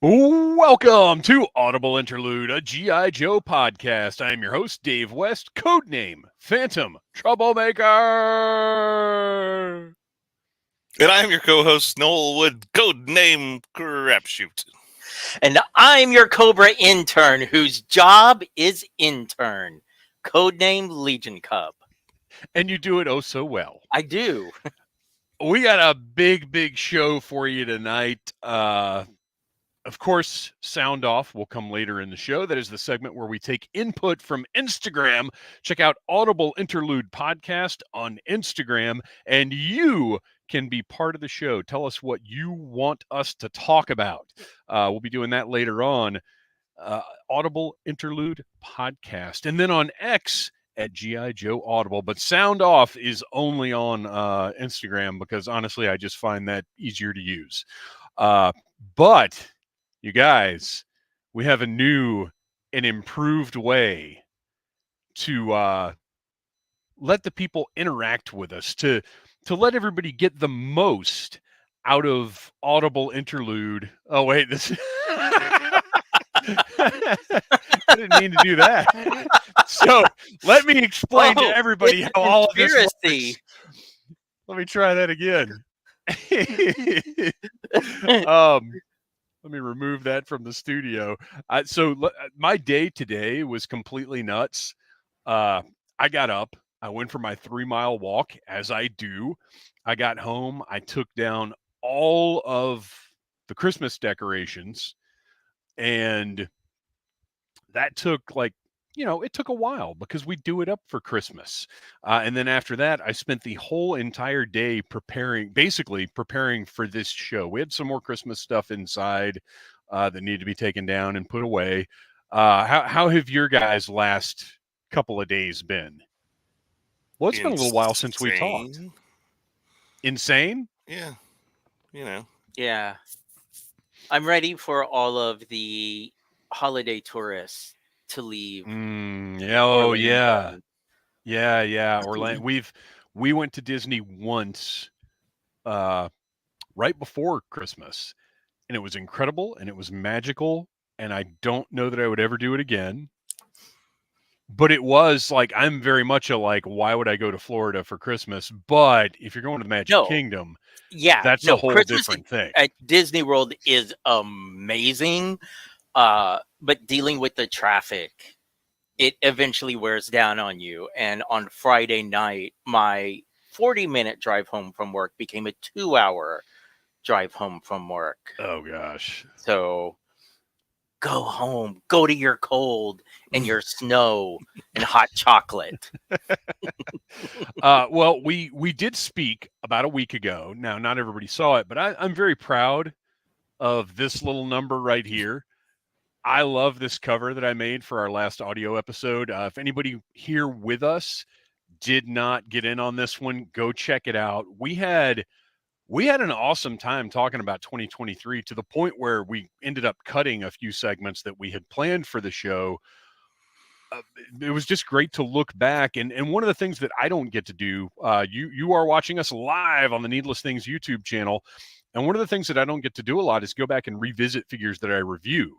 Welcome to Audible Interlude, a G.I. Joe podcast. I am your host, Dave West, codename Phantom Troublemaker. And I am your co-host, Noel Wood, codename Crapshoot. And I'm your Cobra intern, whose job is intern, codename Legion Cub. And you do it oh so well. I do. We got a big show for you tonight. Of course, Sound Off will come later in the show. That is the segment where we take input from Instagram. Check out Audible Interlude Podcast on Instagram, and you can be part of the show. Tell us what you want us to talk about. We'll be doing that later on. Audible Interlude Podcast. And then on X at G.I. Joe Audible. But Sound Off is only on Instagram because, honestly, I just find that easier to use. But... you guys, we have a new and improved way to let the people interact with us, to let everybody get the most out of Audible Interlude. Oh, wait, this... I didn't mean to do that. So let me explain to everybody how all of this works. Let me try that again. Let me remove that from the studio. So my day today was completely nuts. I got up. I went for my 3-mile walk, as I do. I got home. I took down all of the Christmas decorations. And that took it took a while because we do it up for Christmas. And then after that, I spent the whole entire day preparing for this show. We had some more Christmas stuff inside that needed to be taken down and put away. How have your guys' last couple of days been? Well, it's been a little while since we talked. Insane? Yeah. You know. Yeah. I'm ready for all of the holiday tourists to leave. Oh, yeah. Yeah. Orlando. We went to Disney once right before Christmas, and it was incredible and it was magical, and I don't know that I would ever do it again. But it was like, I'm very much why would I go to Florida for Christmas? But if you're going to the Magic Kingdom, that's a whole Christmas different thing. At Disney World is amazing. But dealing with the traffic, it eventually wears down on you. And on Friday night, my 40-minute drive home from work became a 2-hour drive home from work. Oh, gosh. So go home, go to your cold and your snow and hot chocolate. Well, we did speak about a week ago. Now, not everybody saw it, but I'm very proud of this little number right here. I love this cover that I made for our last audio episode. If anybody here with us did not get in on this one, go check it out. We had an awesome time talking about 2023 to the point where we ended up cutting a few segments that we had planned for the show. It was just great to look back. And one of the things that I don't get to do, you are watching us live on the Needless Things YouTube channel. And one of the things that I don't get to do a lot is go back and revisit figures that I review.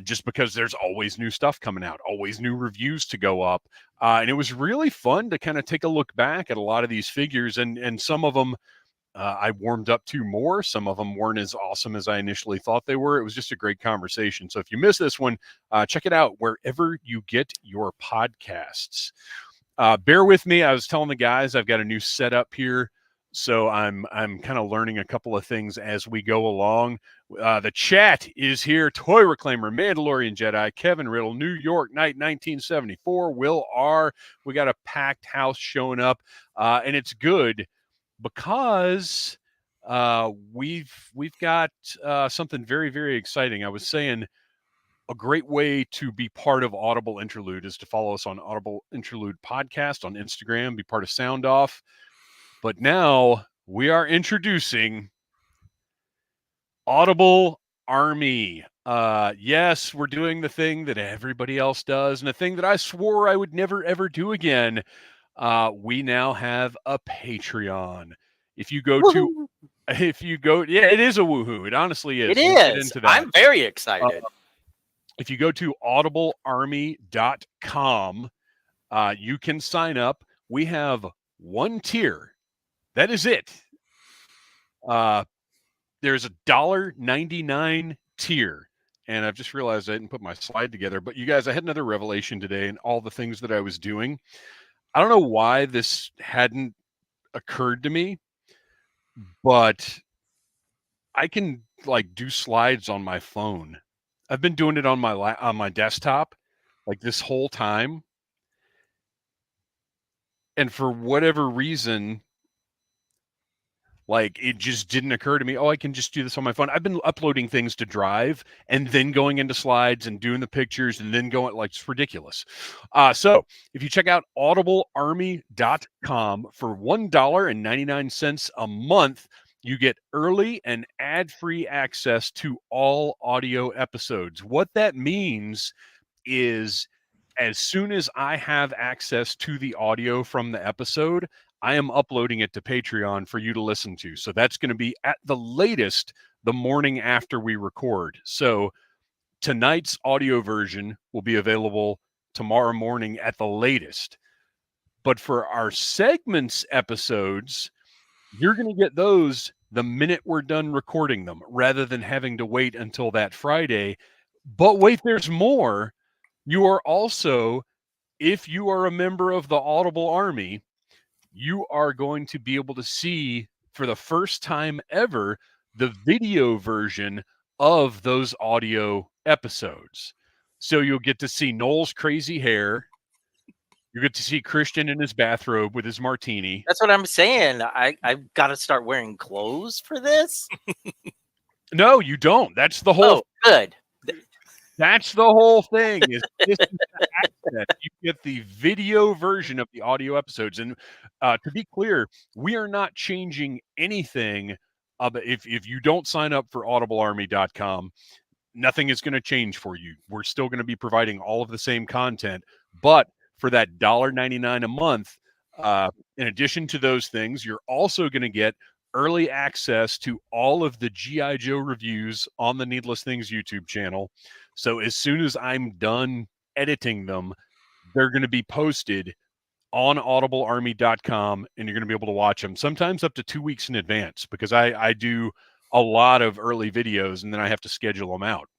Just because there's always new stuff coming out, always new reviews to go up. And it was really fun to kind of take a look back at a lot of these figures. And some of them I warmed up to more. Some of them weren't as awesome as I initially thought they were. It was just a great conversation. So if you missed this one, check it out wherever you get your podcasts. Bear with me. I was telling the guys I've got a new setup here. So I'm kind of learning a couple of things as we go along. The chat is here. Toy Reclaimer, Mandalorian Jedi, Kevin Riddle, New York Night 1974, Will R. We got a packed house showing up, and it's good because we've got something very, very exciting. I was saying a great way to be part of Audible Interlude is to follow us on Audible Interlude Podcast on Instagram, be part of Sound Off. But now we are introducing Audible Army. Yes, we're doing the thing that everybody else does and a thing that I swore I would never, ever do again. We now have a Patreon. If you go to if you go, yeah, it is a woohoo. It honestly is. It We'll get is. into that. I'm very excited. If you go to audiblearmy.com, you can sign up. We have one tier. That is it. There's a $1.99 tier. And I've just realized I didn't put my slide together. But you guys, I had another revelation today and all the things that I was doing. I don't know why this hadn't occurred to me, but I can like do slides on my phone. I've been doing it on my desktop like this whole time. And for whatever reason, like it just didn't occur to me, oh, I can just do this on my phone. I've been uploading things to Drive and then going into slides and doing the pictures and then going, like, it's ridiculous. So if you check out audiblearmy.com for $1.99 a month, you get early and ad-free access to all audio episodes. What that means is as soon as I have access to the audio from the episode, I am uploading it to Patreon for you to listen to. So that's going to be at the latest the morning after we record. So tonight's audio version will be available tomorrow morning at the latest. But for our segments episodes, you're going to get those the minute we're done recording them rather than having to wait until that Friday. But wait, there's more. You are also, if you are a member of the Audible Army, you are going to be able to see for the first time ever the video version of those audio episodes. So you'll get to see Noel's crazy hair. You get to see Kristian in his bathrobe with his martini. That's what I'm saying. I've got to start wearing clothes for this. No, you don't. That's the whole. Oh, good. That's the whole thing. Is this is the access. You get the video version of the audio episodes, and to be clear, we are not changing anything. If you don't sign up for audiblearmy.com, nothing is going to change for you. We're still going to be providing all of the same content, but for that $1.99 a month, in addition to those things, you're also going to get early access to all of the G.I. Joe reviews on the Needless Things YouTube channel. So as soon as I'm done editing them, they're going to be posted on audiblearmy.com, and you're going to be able to watch them sometimes up to 2 weeks in advance because I do a lot of early videos and then I have to schedule them out.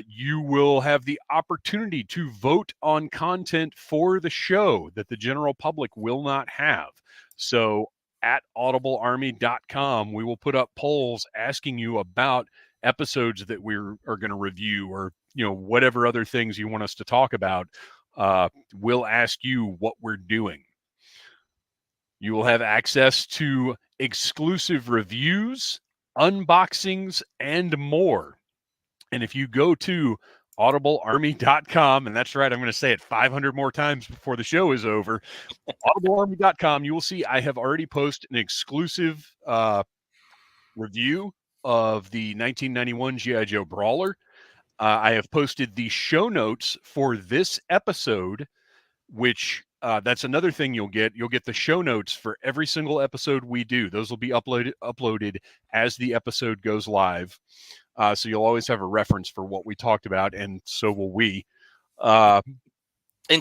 You will have the opportunity to vote on content for the show that the general public will not have. So at audiblearmy.com, we will put up polls asking you about episodes that we are going to review, or whatever other things you want us to talk about. We'll ask you what we're doing. You will have access to exclusive reviews, unboxings, and more. And if you go to audiblearmy.com, and that's right, I'm going to say it 500 more times before the show is over, audiblearmy.com, you will see I have already posted an exclusive review of the 1991 G.I. Joe Brawler. I have posted the show notes for this episode, which that's another thing you'll get. You'll get the show notes for every single episode we do. Those will be uploaded as the episode goes live. So you'll always have a reference for what we talked about, and so will we. And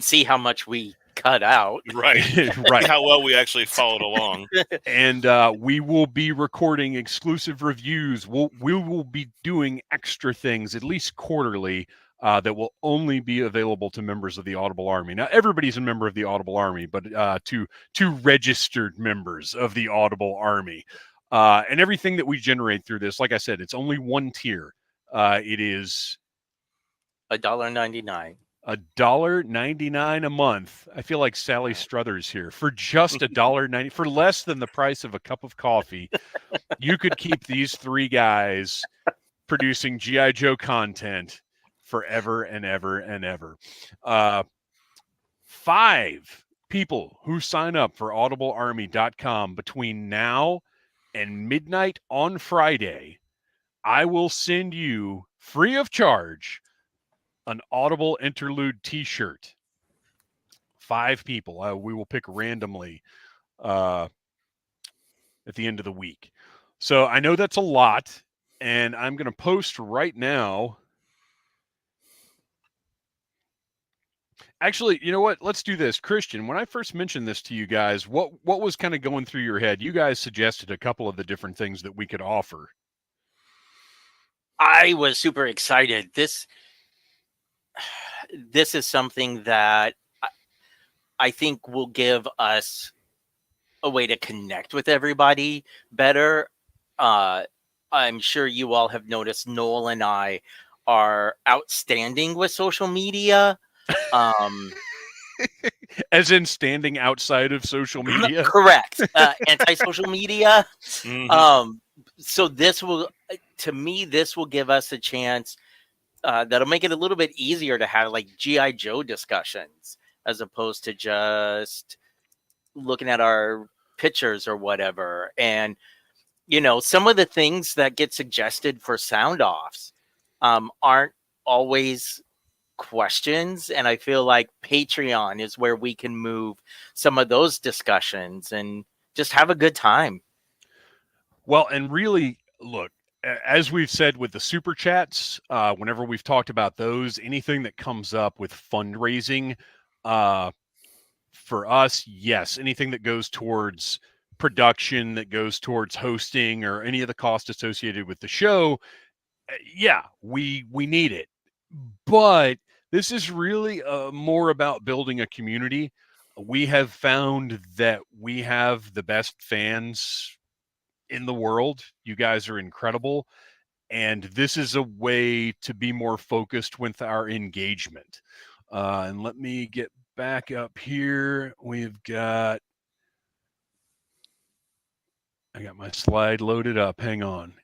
see how much we cut out. Right. Right. How well we actually followed along. And we will be recording exclusive reviews. We will be doing extra things, at least quarterly, that will only be available to members of the Audible Army. Now, everybody's a member of the Audible Army, but to registered members of the Audible Army. And everything that we generate through this, like I said, it's only one tier. It is $1.99. $1.99 a month. I feel like Sally Struthers here. For just $1.90, for less than the price of a cup of coffee, you could keep these three guys producing G.I. Joe content forever and ever and ever. 5 people who sign up for audiblearmy.com between now and midnight on Friday, I will send you free of charge an Audible Interlude t-shirt. 5 people. We will pick randomly at the end of the week. So I know that's a lot, and I'm going to post right now. Actually, you know what? Let's do this. Kristian, when I first mentioned this to you guys, what was kind of going through your head? You guys suggested a couple of the different things that we could offer. I was super excited. This is something that I think will give us a way to connect with everybody better. I'm sure you all have noticed Noel and I are outstanding with social media. As in standing outside of social media? Correct. Anti-social media. Mhm. So this will, to me, this will give us a chance that'll make it a little bit easier to have like GI Joe discussions as opposed to just looking at our pictures or whatever. And some of the things that get suggested for sound offs aren't always questions, and I feel like Patreon is where we can move some of those discussions and just have a good time. Well, and really, look, as we've said with the super chats, whenever we've talked about those, anything that comes up with fundraising, for us, yes, anything that goes towards production, that goes towards hosting, or any of the cost associated with the show, yeah, we need it. But this is really more about building a community. We have found that we have the best fans in the world. You guys are incredible. And this is a way to be more focused with our engagement. And let me get back up here. I got my slide loaded up. Hang on.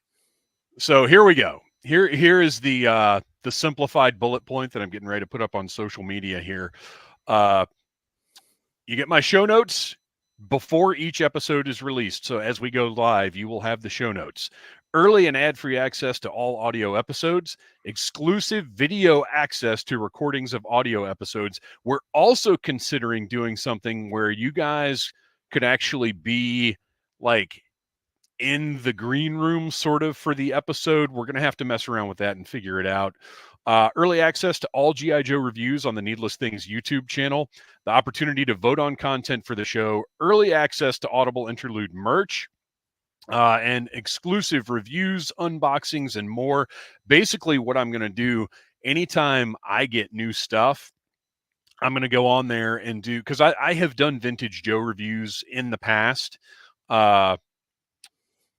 So here we go. Here is the simplified bullet point that I'm getting ready to put up on social media here. You get my show notes before each episode is released. So as we go live, you will have the show notes. Early and ad-free access to all audio episodes, exclusive video access to recordings of audio episodes. We're also considering doing something where you guys could actually be like in the green room sort of for the episode. We're going to have to mess around with that and figure it out. Early access to all GI Joe reviews on the Needless Things YouTube channel, the opportunity to vote on content for the show, early access to Audible Interlude merch, and exclusive reviews, unboxings, and more. Basically, what I'm going to do anytime I get new stuff, I'm going to go on there and do, because I have done Vintage Joe reviews in the past.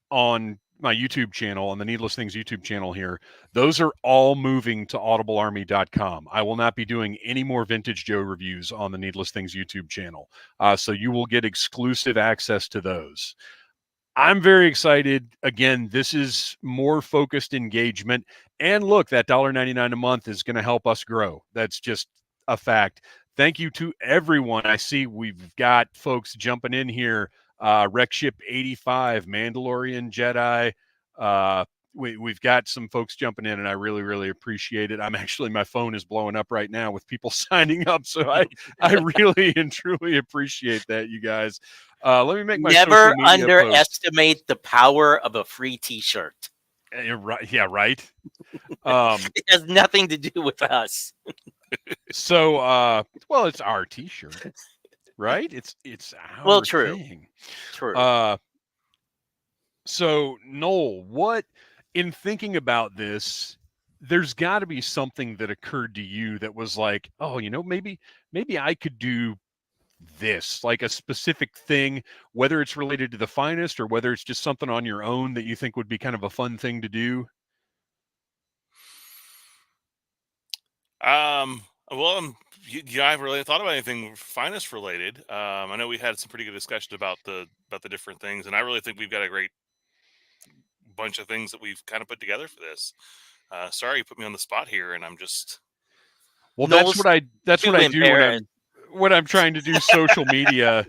On my YouTube channel, on the Needless Things YouTube channel here, those are all moving to audiblearmy.com. I will not be doing any more Vintage Joe reviews on the Needless Things YouTube channel. So you will get exclusive access to those. I'm very excited. Again, this is more focused engagement. And look, that $1.99 a month is going to help us grow. That's just a fact. Thank you to everyone. I see we've got folks jumping in here. Wreck Ship 85, Mandalorian Jedi. We've got some folks jumping in, and I really, really appreciate it. My phone is blowing up right now with people signing up. So I really and truly appreciate that, you guys. Let me make my Never social media underestimate the power of a free T-shirt. Right. Yeah, right. It has nothing to do with us. So, well, it's our T-shirt, right? It's our true. thing. True. So, Noel, what, in thinking about this, there's got to be something that occurred to you that was like, oh, maybe I could do this, like a specific thing, whether it's related to the finest or whether it's just something on your own that you think would be kind of a fun thing to do. Well, yeah, I haven't really thought about anything finest related. I know we had some pretty good discussion about the different things, and I really think we've got a great bunch of things that we've kind of put together for this. Sorry, you put me on the spot here, and I'm just. Well, Noel's that's what I do when I'm trying to do social media.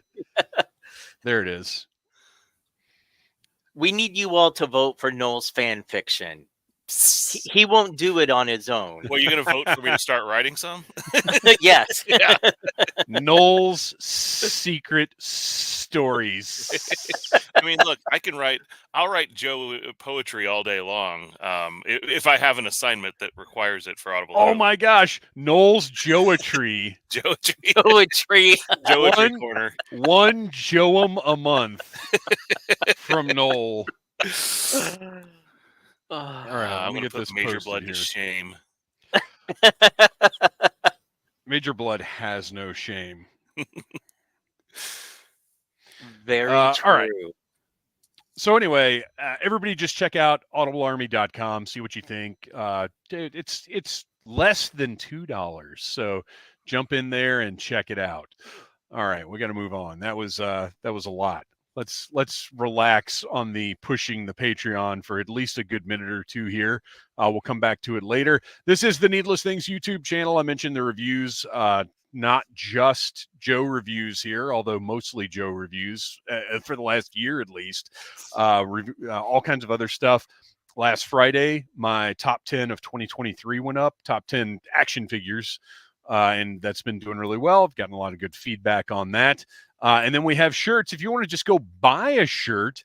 There it is. We need you all to vote for Noel's fan fiction. He won't do it on his own. Well, you going to vote for me to start writing some? Yes. Yeah. Noel's secret stories. I mean, look, I'll write Joe poetry all day long. If I have an assignment that requires it for Audible. Oh my gosh, Noel's Joetry. Joetry. Poetry. Joetry corner. One Joem a month from Noel. All right, let me get this Major posted Blood here. to shame. Major Blood has no shame. Very true. All right. So anyway, everybody just check out audiblearmy.com, see what you think. Dude, it's less than $2. So jump in there and check it out. All right, we got to move on. That was a lot. Let's relax on the pushing the Patreon for at least a good minute or two here. We'll come back to it later. This is the Needless Things YouTube channel. I mentioned the reviews, not just Joe reviews here, although mostly Joe reviews for the last year at least. All kinds of other stuff. Last Friday, my top 10 of 2023 went up. Top 10 action figures. And that's been doing really well. I've gotten a lot of good feedback on that. And then we have shirts. If you want to just go buy a shirt,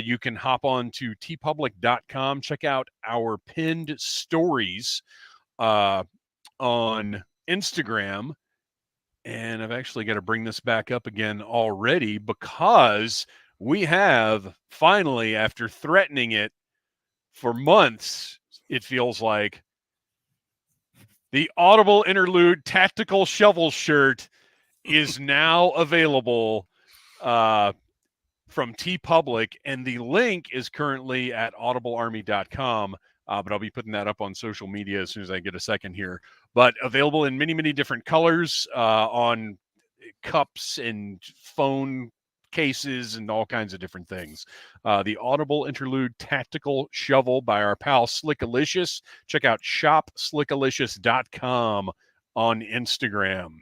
you can hop on to tpublic.com. Check out our pinned stories on Instagram. And I've actually got to bring this back up again already because we have finally, after threatening it for months, it feels like, the Audible Interlude Tactical Shovel shirt is now available from TeePublic, and the link is currently at audiblearmy.com, but I'll be putting that up on social media as soon as I get a second here. But available in many, many different colors on cups and phone cases and all kinds of different things. The Audible Interlude Tactical Shovel by our pal Slickalicious. Check out shopslickalicious.com on Instagram.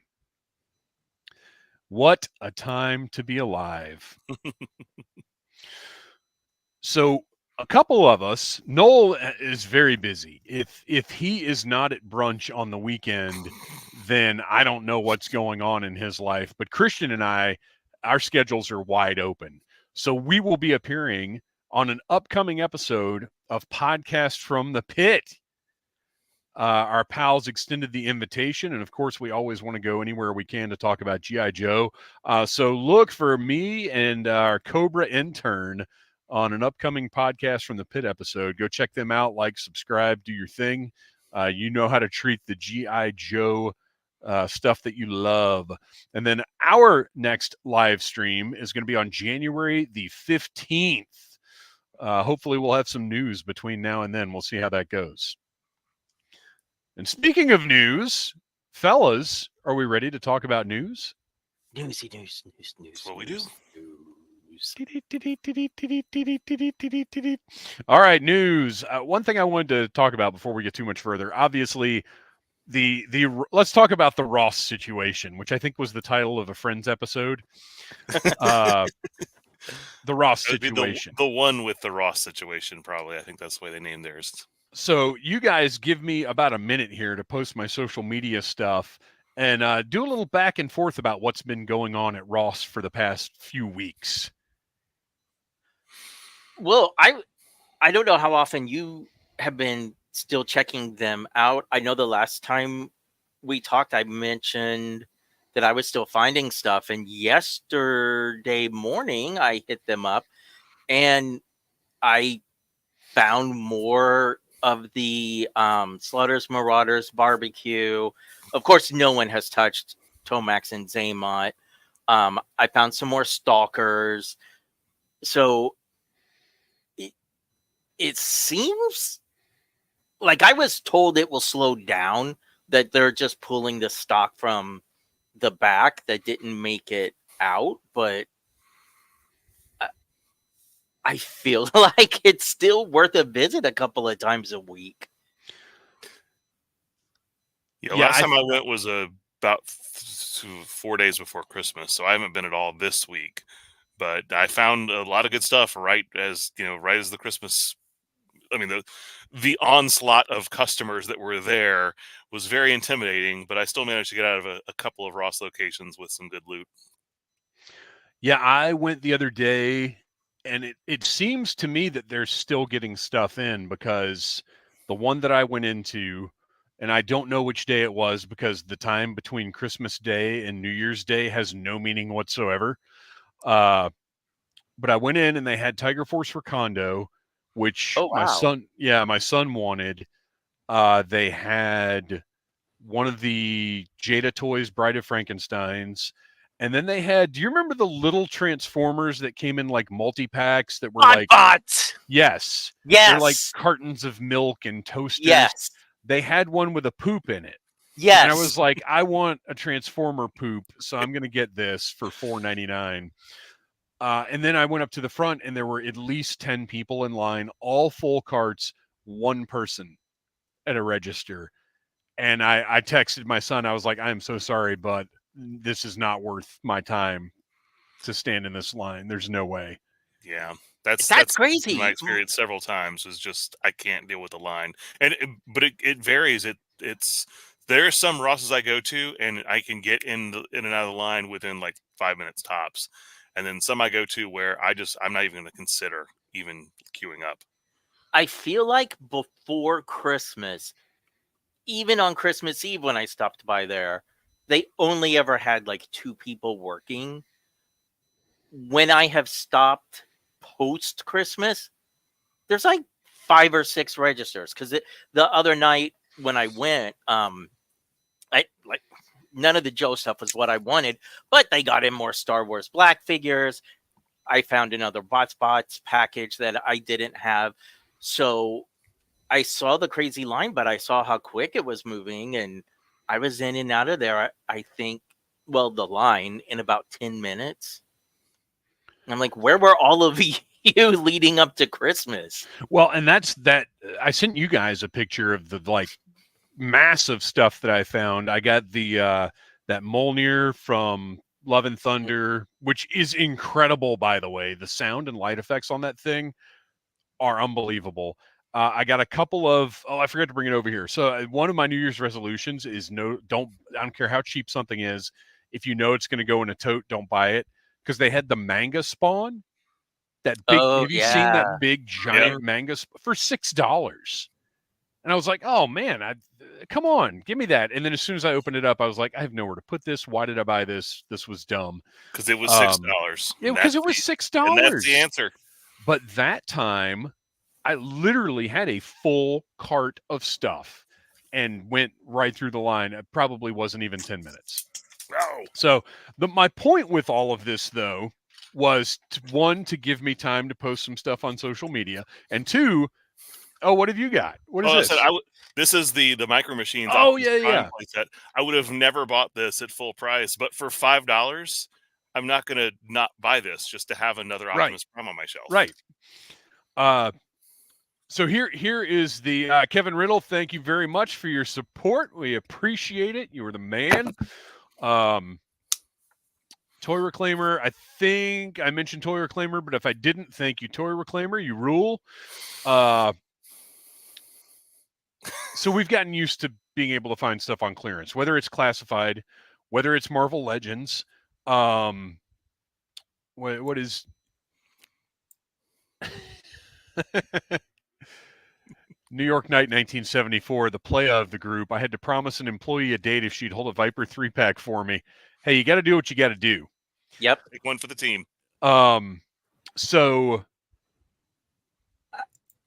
What a time to be alive. So a couple of us, Noel is very busy. If he is not at brunch on the weekend, then I don't know what's going on in his life. But Kristian and I, our schedules are wide open. So we will be appearing on an upcoming episode of Podcast from the Pit. Our pals extended the invitation, and of course, we always want to go anywhere we can to talk about G.I. Joe. So look for me and our Cobra intern on an upcoming Podcast from the Pit episode. Go check them out, like, subscribe, do your thing. You know how to treat the G.I. Joe stuff that you love. And then our next live stream is going to be on January the 15th. Hopefully we'll have some news between now and then. We'll see how that goes. And speaking of news, fellas, are we ready to talk about news? News. That's what we do. All right, news. One thing I wanted to talk about before we get too much further, obviously, let's talk about the Ross situation, which I think was the title of a Friends episode. The Ross situation. The one with the Ross situation, probably. I think that's the way they named theirs. So you guys give me about a minute here to post my social media stuff and do a little back and forth about what's been going on at Ross for the past few weeks. Well, I don't know how often you have been still checking them out. I know the last time we talked, I mentioned that I was still finding stuff. And yesterday morning, I hit them up and I found more of the Slaughter's Marauders barbecue. Of course, no one has touched Tomax and Zaymot. I found some more Stalkers. So it seems like I was told it will slow down, that they're just pulling the stock from the back that didn't make it out. But I feel like it's still worth a visit a couple of times a week. Yeah, last time I went was about 4 days before Christmas, so I haven't been at all this week. But I found a lot of good stuff right as the Christmas I mean, the onslaught of customers that were there was very intimidating, but I still managed to get out of a couple of Ross locations with some good loot. Yeah, I went the other day, and it seems to me that they're still getting stuff in, because the one that I went into, and I don't know which day it was because the time between Christmas Day and New Year's Day has no meaning whatsoever. But I went in and they had Tiger Force for Condo, which Oh, my wow. son wanted. They had one of the Jada Toys Bride of Frankensteins. And then they had, do you remember the little Transformers that came in like multi-packs that were like, Bot. yes, they're like Yes. cartons of milk and toasters. Yes. They had one with a poop in it. Yes. And I was like, I want a Transformer poop, so I'm going to get this for $4.99. And then I went up to the front, and there were at least 10 people in line, all full carts, one person at a register. And I texted my son. I was like, I'm so sorry, but this is not worth my time to stand in this line. There's no way. Yeah, that's crazy. my experience several times. Is just I can't deal with the line, and but it varies. It's there are some Rosses I go to, and I can get in and out of the line within like 5 minutes tops, and then some I go to where I'm not even going to consider even queuing up. I feel like before Christmas, even on Christmas Eve when I stopped by there, they only ever had like 2 people working. When I have stopped post Christmas, there's like 5 or 6 registers, because the other night when I went, I like none of the Joe stuff was what I wanted, but they got in more Star Wars Black figures. I found another Bots package that I didn't have, so I saw the crazy line, but I saw how quick it was moving, and I was in and out of there. I think, well, the line in about 10 minutes. I'm like, where were all of you leading up to Christmas? Well, and that's that. I sent you guys a picture of the like massive stuff that I found. I got the that Mjolnir from Love and Thunder, which is incredible, by the way. The sound and light effects on that thing are unbelievable. I got a couple of, I forgot to bring it over here. So one of my New Year's resolutions is I don't care how cheap something is. If you know it's going to go in a tote, don't buy it. Because they had the manga spawn, that big, have you seen that big giant manga for $6? And I was like, oh man, come on, give me that. And then as soon as I opened it up, I was like, I have nowhere to put this. Why did I buy this? This was dumb. Because it was $6. Because it was $6. And that's the answer. But that time, I literally had a full cart of stuff and went right through the line. It probably wasn't even 10 minutes. Oh. So my point with all of this, though, was one, to give me time to post some stuff on social media, and 2, what have you got? What is this? This is the Micro Machines. Oh, yeah. Playset. I would have never bought this at full price, but for $5, I'm not going to not buy this just to have another Optimus Prime on my shelf. Right. So here is the Kevin Riddle. Thank you very much for your support. We appreciate it. You were the man. Toy Reclaimer. I think I mentioned Toy Reclaimer, but if I didn't, thank you, Toy Reclaimer. You rule. So we've gotten used to being able to find stuff on clearance, whether it's classified, whether it's Marvel Legends. What is New York Night 1974, the play of the group. I had to promise an employee a date if she'd hold a Viper 3-pack for me. Hey, you got to do what you got to do. Yep. Take one for the team. So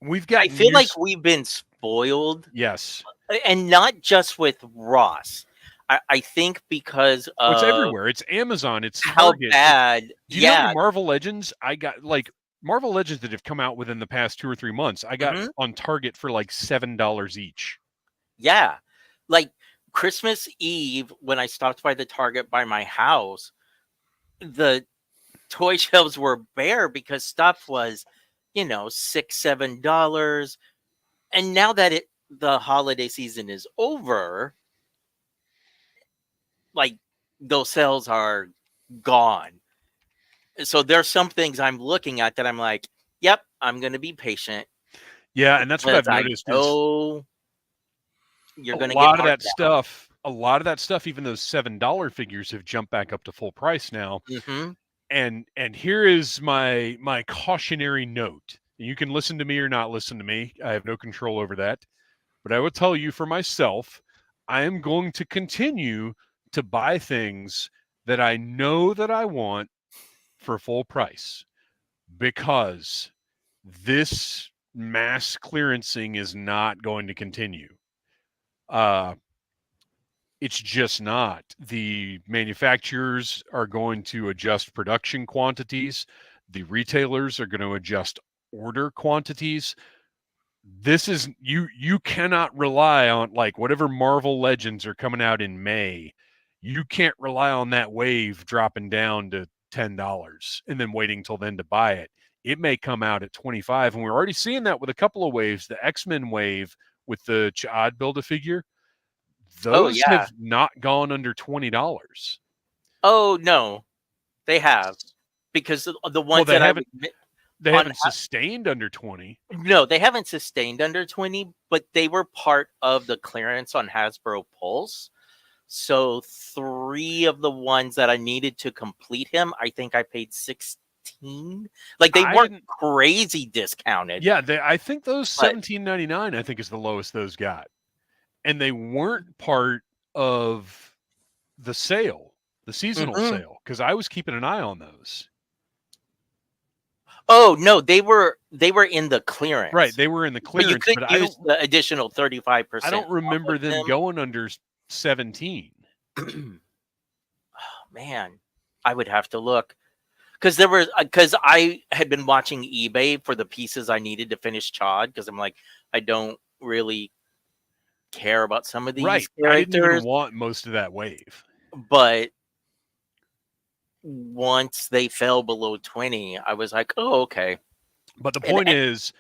we've got. I feel like we've been spoiled. Yes. And not just with Ross. I think because of it's everywhere. It's Amazon. It's how Target. bad. Do you know how many Marvel Legends I got? Like Marvel Legends that have come out within the past 2 or 3 months, I got on Target for like $7 each. Yeah. Like Christmas Eve, when I stopped by the Target by my house, the toy shelves were bare because stuff was, $6, $7. And now that the holiday season is over, like those sales are gone. So there's some things I'm looking at that I'm like, yep, I'm going to be patient. Yeah, and that's what I've Because I noticed is know you're a going to get lot of marked that stuff. A lot of that stuff, even those $7 figures, have jumped back up to full price now. down. And here is my cautionary note. You can listen to me or not listen to me. I have no control over that. But I will tell you for myself, I am going to continue to buy things that I know that I want for full price, because this mass clearancing is not going to continue. It's just not. The manufacturers are going to adjust production quantities. The retailers are going to adjust order quantities. This is you cannot rely on, like, whatever Marvel Legends are coming out in May. You can't rely on that wave dropping down to $10 and then waiting till then to buy it. It may come out at 25, and we're already seeing that with a couple of waves. The X-Men wave with the Ch'ad Build-A-Figure, Oh, those yeah. have not gone under $20. Oh, no, they have. Because the Well, ones that I would they on haven't sustained under 20. no, they haven't sustained under 20, but they were part of the clearance on Hasbro Pulse. So 3 of the ones that I needed to complete him, I think I paid 16. Like, they weren't crazy discounted. Yeah, I think those But- $17.99, I think, is the lowest those got. And they weren't part of the sale, the seasonal sale, because I was keeping an eye on those. Oh, no, they were in the clearance. Right, they were in the But you clearance, could use the additional 35%. I don't remember them going under 17. Oh, man, I would have to look. Because I had been watching eBay for the pieces I needed to finish Ch'ad, because I'm like, I don't really care about some of these Right, characters. I didn't even want most of that wave. But once they fell below 20, I was like, oh, okay. But the point is,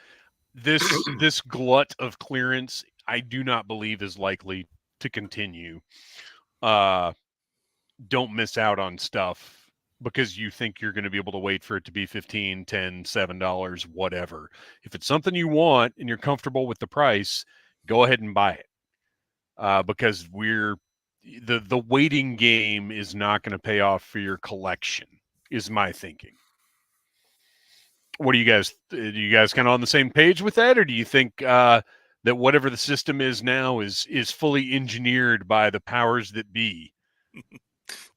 this glut of clearance, I do not believe is likely to continue. Don't miss out on stuff because you think you're going to be able to wait for it to be $15, $10, $7, whatever. If it's something you want and you're comfortable with the price, go ahead and buy it. Because the waiting game is not going to pay off for your collection, is my thinking. What do you guys kind of on the same page with that, or do you think that whatever the system is now is fully engineered by the powers that be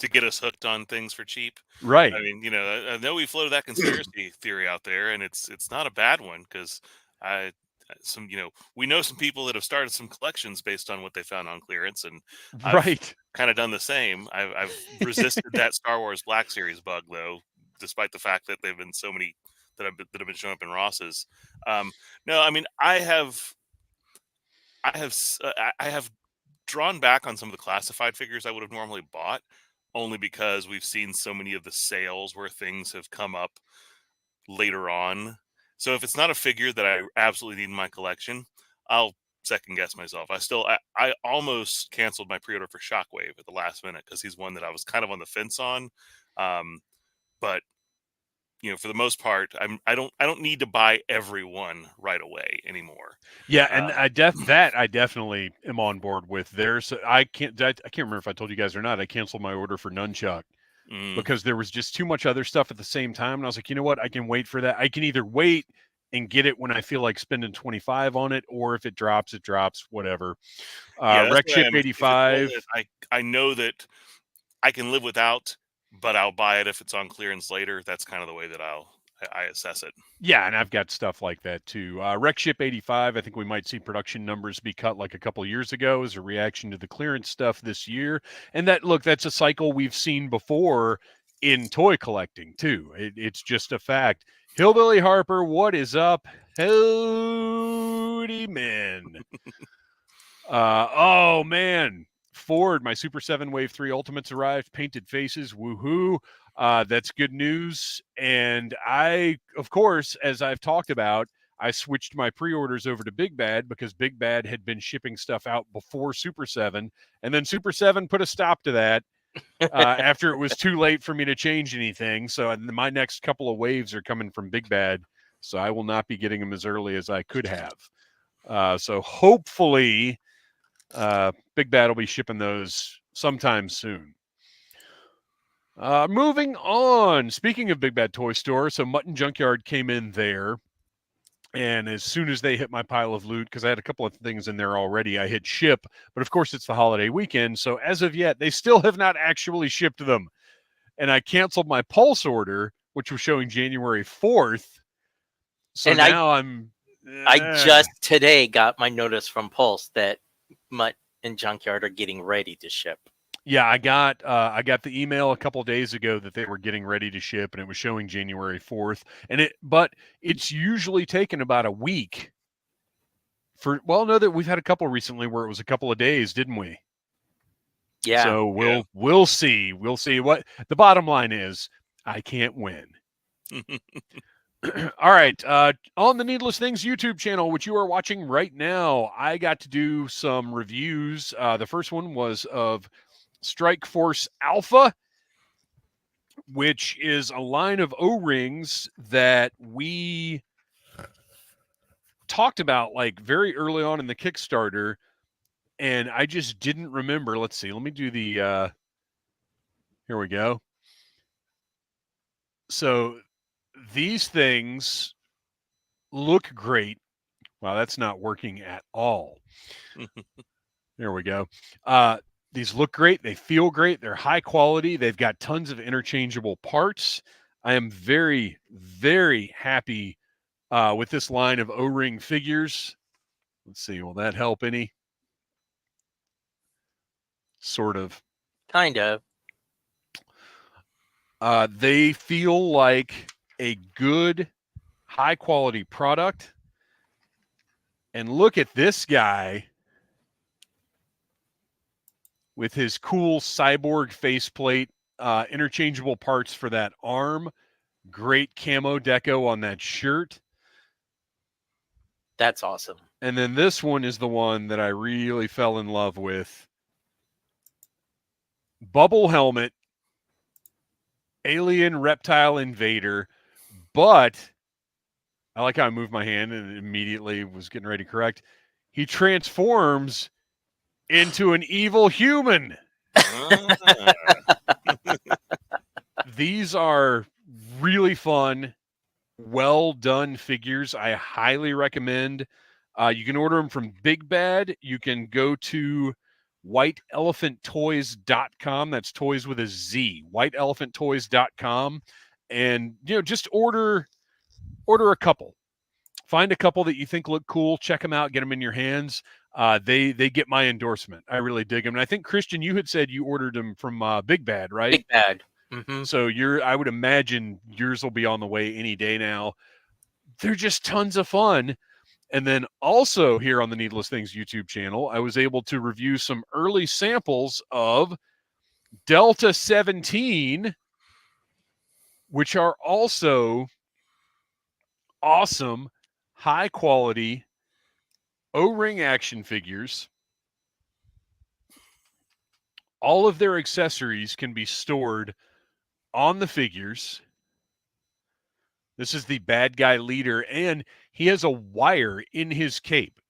to get us hooked on things for cheap? Right. I mean, I know we floated that conspiracy theory out there, and it's not a bad one, because we know some people that have started some collections based on what they found on clearance, and I've kind of done the same. I've resisted that Star Wars Black Series bug, though, despite the fact that there've been so many that have been showing up in Ross's. No, I mean, I have drawn back on some of the classified figures I would have normally bought, only because we've seen so many of the sales where things have come up later on. So if it's not a figure that I absolutely need in my collection, I'll second guess myself. I almost canceled my pre-order for Shockwave at the last minute, because he's one that I was kind of on the fence on. But for the most part, I don't need to buy every one right away anymore. Yeah, and I definitely am on board with there. So I can't remember if I told you guys or not. I canceled my order for Nunchuck because there was just too much other stuff at the same time, and I was like, you know what? I can wait for that. I can either wait and get it when I feel like spending 25 on it, or if it drops, it drops. Whatever. Wreck Ship 85. I know that I can live without, but I'll buy it if it's on clearance later. That's kind of the way that I assess it. Yeah, and I've got stuff like that too. Wreck Ship 85, I think we might see production numbers be cut like a couple of years ago as a reaction to the clearance stuff this year. And that's a cycle we've seen before in toy collecting too. It's just a fact. Hillbilly Harper, what is up? Howdy, men. Oh, man. Ford, my Super 7 Wave 3 Ultimates arrived. Painted faces. Woohoo. That's good news. And I, of course, as I've talked about, I switched my pre-orders over to Big Bad because Big Bad had been shipping stuff out before Super 7. And then Super 7 put a stop to that after it was too late for me to change anything. So my next couple of waves are coming from Big Bad. So I will not be getting them as early as I could have. So hopefully Big Bad will be shipping those sometime soon. Moving on. Speaking of Big Bad Toy Store, so Mutton Junkyard came in there. And as soon as they hit my pile of loot, because I had a couple of things in there already, I hit ship. But of course, it's the holiday weekend. So as of yet, they still have not actually shipped them. And I canceled my Pulse order, which was showing January 4th. So And now I just today got my notice from Pulse that Mutt and Junkyard are getting ready to ship. Yeah, I got the email a couple of days ago that they were getting ready to ship, and it was showing January 4th. But it's usually taken about a week that we've had a couple recently where it was a couple of days, didn't we? Yeah. So we'll see. We'll see. What the bottom line is, I can't win. All right. On the Needless Things YouTube channel, which you are watching right now, I got to do some reviews. The first one was of Strike Force Alpha, which is a line of O-rings that we talked about like very early on in the Kickstarter, and I just didn't remember. Let's see. Let me do the here we go. So these things look great. Wow, that's not working at all. There we go. These look great. They feel great. They're high quality. They've got tons of interchangeable parts. I am very, very happy with this line of O-ring figures. Let's see. Will that help any? Sort of. Kind of. They feel like a good, high-quality product. And look at this guy with his cool cyborg faceplate, interchangeable parts for that arm, great camo deco on that shirt. That's awesome. And then this one is the one that I really fell in love with. Bubble helmet, alien reptile invader, but I like how I moved my hand and immediately was getting ready to correct. He transforms into an evil human. These are really fun, well done figures. I highly recommend. You can order them from Big Bad. You can go to whiteelephanttoys.com. That's toys with a Z. Whiteelephanttoys.com, and just order a couple. Find a couple that you think look cool. Check them out. Get them in your hands. They get my endorsement. I really dig them. And I think, Kristian, you had said you ordered them from Big Bad, right? Big Bad. Mm-hmm. So I would imagine yours will be on the way any day now. They're just tons of fun. And then also here on the Needless Things YouTube channel, I was able to review some early samples of Delta 17, which are also awesome, high quality O-ring action figures. All of their accessories can be stored on the figures. This is the bad guy leader, and he has a wire in his cape.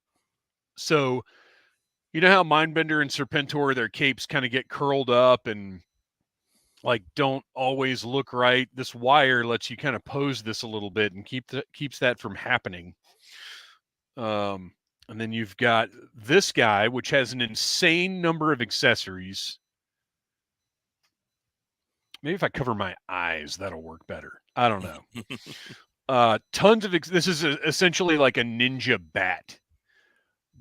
So, you know how Mindbender and Serpentor, their capes kind of get curled up and like don't always look right. This wire lets you kind of pose this a little bit and keeps that from happening. And then you've got this guy, which has an insane number of accessories. Maybe if I cover my eyes, that'll work better. I don't know. Tons of this is essentially like a ninja bat,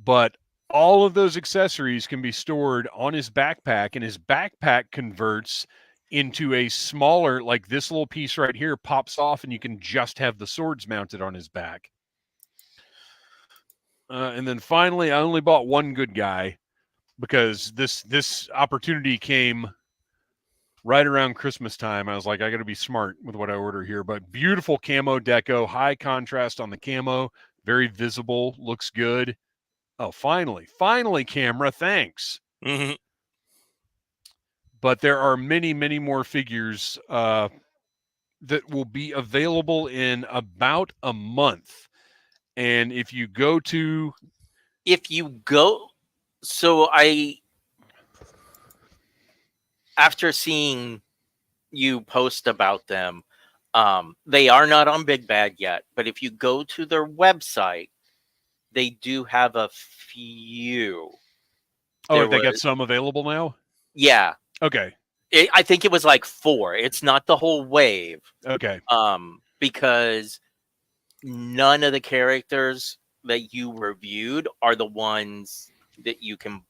but all of those accessories can be stored on his backpack, and his backpack converts into a smaller, like this little piece right here pops off, and you can just have the swords mounted on his back. And then finally, I only bought one good guy because this opportunity came right around Christmas time. I was like, I got to be smart with what I order here. But beautiful camo deco, high contrast on the camo, very visible, looks good. Oh, finally, camera, thanks. Mm-hmm. But there are many, many more figures that will be available in about a month. And if you go to, after seeing you post about them, they are not on Big Bad yet, but if you go to their website, they do have a few. oh, they got some available now? Yeah. Okay. I think it was like 4. It's not the whole wave. Okay. Because none of the characters that you reviewed are the ones that you can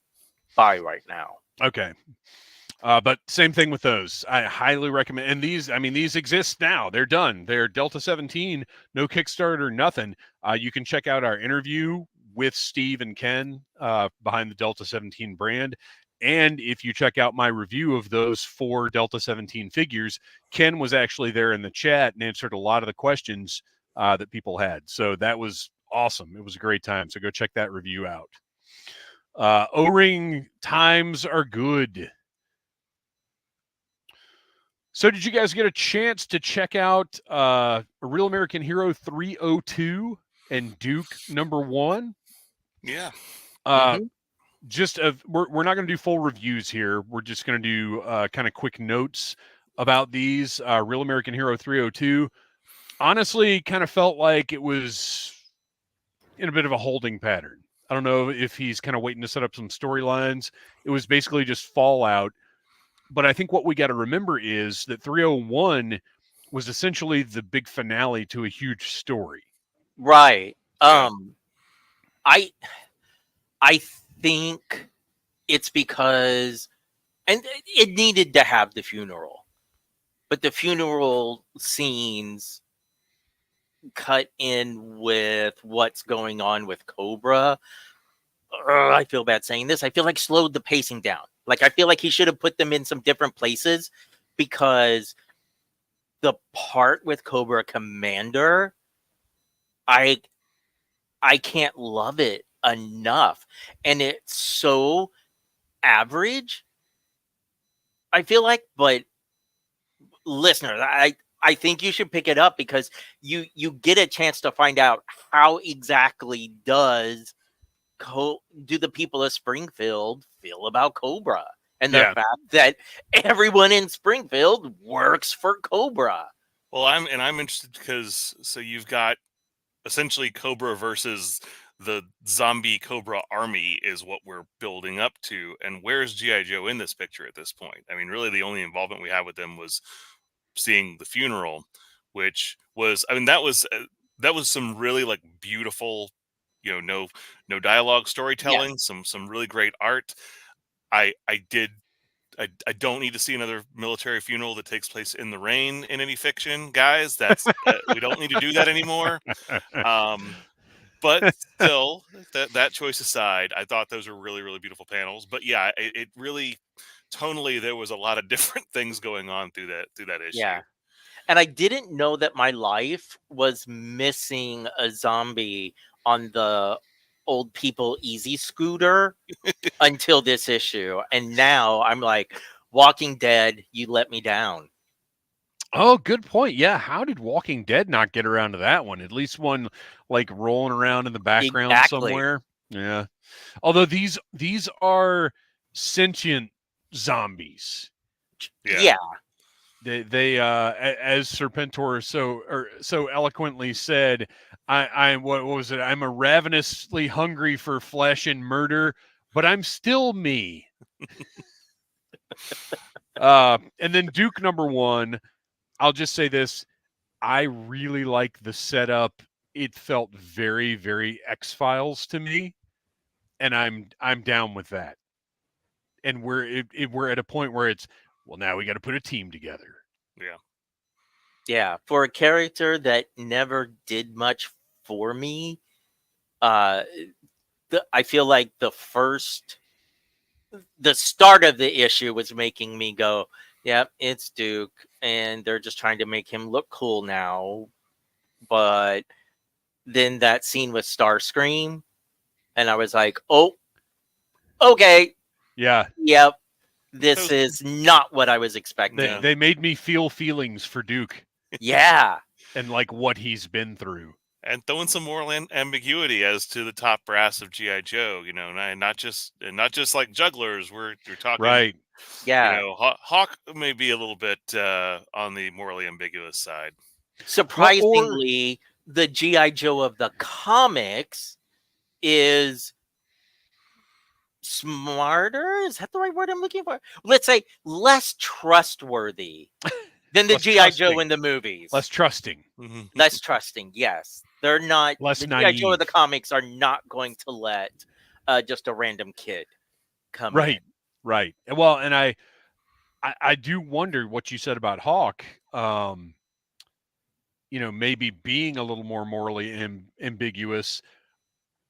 buy right now. Okay. But same thing with those. I highly recommend. And these exist now. They're done. They're Delta 17, no Kickstarter, nothing. You can check out our interview with Steve and Ken behind the Delta 17 brand. And if you check out my review of those 4 Delta 17 figures, Ken was actually there in the chat and answered a lot of the questions that people had. So that was awesome. It was a great time. So go check that review out. O-ring times are good. So did you guys get a chance to check out A Real American Hero 302 and Duke #1? Yeah. We're not going to do full reviews here. We're just going to do kind of quick notes about these. Real American Hero 302 honestly kind of felt like it was in a bit of a holding pattern. I don't know if he's kind of waiting to set up some storylines. It was basically just Fallout. But I think what we got to remember is that 301 was essentially the big finale to a huge story. Right. Yeah. I think it's because, and it needed to have the funeral, but the funeral scenes cut in with what's going on with Cobra. I feel bad saying this. I feel like slowed the pacing down. Like, I feel like he should have put them in some different places, because the part with Cobra Commander, I can't love it enough. And it's so average, I feel like. But listeners, I think you should pick it up, because you get a chance to find out how exactly do the people of Springfield feel about Cobra, and the fact that everyone in Springfield works for Cobra. Well, I'm interested because you've got essentially Cobra versus the zombie Cobra army is what we're building up to. And where's G.I. Joe in this picture at this point? I mean, really the only involvement we had with them was seeing the funeral, which was, I mean, that was some really like beautiful, no dialogue storytelling, some really great art. I don't need to see another military funeral that takes place in the rain in any fiction, guys. That's we don't need to do that anymore. But still, that choice aside, I thought those were really, really beautiful panels. But yeah, it really tonally there was a lot of different things going on through that issue. Yeah. And I didn't know that my life was missing a zombie on the old people easy scooter until this issue. And now I'm like, Walking Dead, you let me down. Oh, good point. Yeah, how did Walking Dead not get around to that one? At least one like rolling around in the background somewhere. Yeah. Although these are sentient zombies. Yeah. They as Serpentor so eloquently said, what was it? I'm a ravenously hungry for flesh and murder, but I'm still me. And then Duke #1, I'll just say this. I really like the setup. It felt very, very X-Files to me. And I'm down with that. And we're at a point where it's, well, now we got to put a team together. Yeah. Yeah. For a character that never did much for me, I feel like the start of the issue was making me go, yep, it's Duke, and they're just trying to make him look cool now. But then that scene with Starscream, and I was like, oh, okay. Yeah. Yep. This is not what I was expecting. They made me feel feelings for Duke. Yeah. and like what he's been through. And throwing some moral ambiguity as to the top brass of GI Joe, and not just like jugglers. We're talking, Right. Yeah. Hawk may be a little bit on the morally ambiguous side. Well, or Surprisingly, the GI Joe of the comics is smarter. Is that the right word I'm looking for? Let's say less trustworthy than the less GI Joe trusting. in the movies. Less trusting. Less trusting. Yes, they're not. Less The GI Joe of the naive. comics are not going to let just a random kid come in. Right. Right. Well, and I do wonder what you said about Hawk. Maybe being a little more morally ambiguous,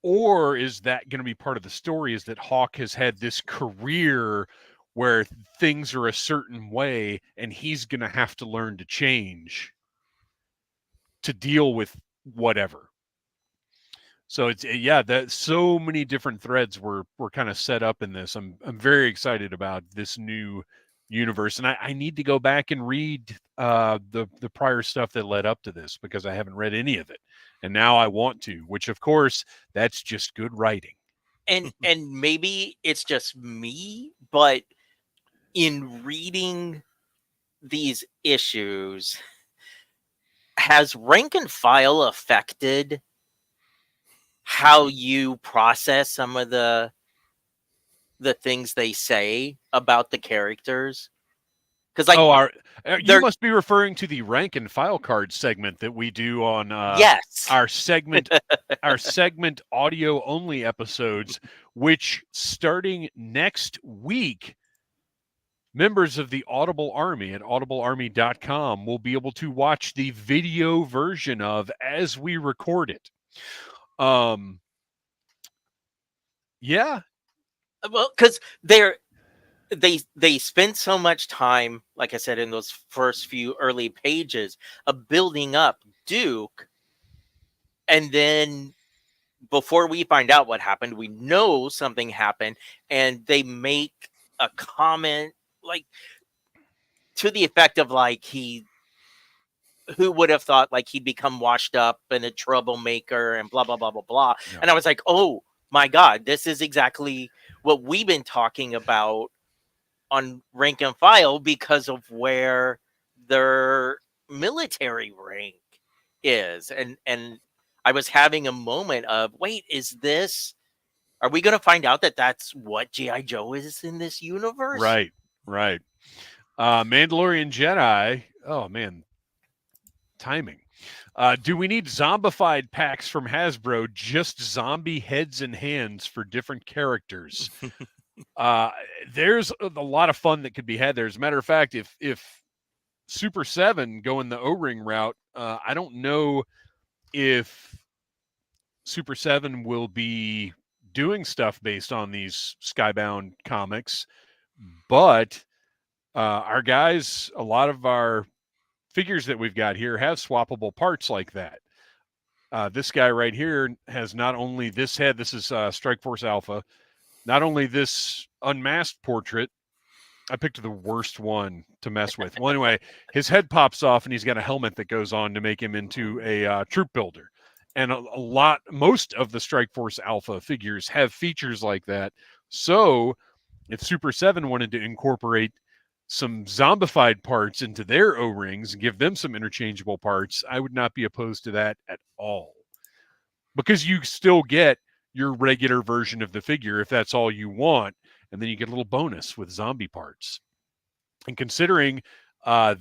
or is that going to be part of the story? Is that Hawk has had this career where things are a certain way, and he's going to have to learn to change to deal with whatever. So it's that so many different threads were kind of set up in this. I'm very excited about this new universe, and I need to go back and read the prior stuff that led up to this, because I haven't read any of it, and now I want to. Which, of course, that's just good writing. And maybe it's just me, but in reading these issues, has rank and file affected how you process some of the things they say about the characters? Because you must be referring to the rank and file card segment that we do on yes, our segment audio only episodes, which starting next week, members of the Audible Army at audiblearmy.com will be able to watch the video version of as we record it. Yeah. well, because they spent so much time, like I said, in those first few early pages of building up Duke, and then before we find out what happened, we know something happened, and they make a comment like to the effect of like who would have thought like he'd become washed up and a troublemaker and blah blah blah blah blah. Yeah. And I was like, oh my god, this is exactly what we've been talking about on rank and file, because of where their military rank is. And I was having a moment of, wait, are we going to find out that that's what GI Joe is in this universe? Right. Mandalorian Jedi. Oh man, timing. Do we need zombified packs from Hasbro? Just zombie heads and hands for different characters. There's a lot of fun that could be had there. As a matter of fact, if Super 7 going the O-ring route, I don't know if Super 7 will be doing stuff based on these Skybound comics, but our guys, a lot of our figures that we've got here have swappable parts like that. This guy right here has not only this head, this is Strike Force Alpha, not only this unmasked portrait. I picked the worst one to mess with. Well, anyway, his head pops off and he's got a helmet that goes on to make him into a troop builder. And most of the Strike Force Alpha figures have features like that. So if Super 7 wanted to incorporate some zombified parts into their O-rings and give them some interchangeable parts, I would not be opposed to that at all. Because you still get your regular version of the figure if that's all you want, and then you get a little bonus with zombie parts. And considering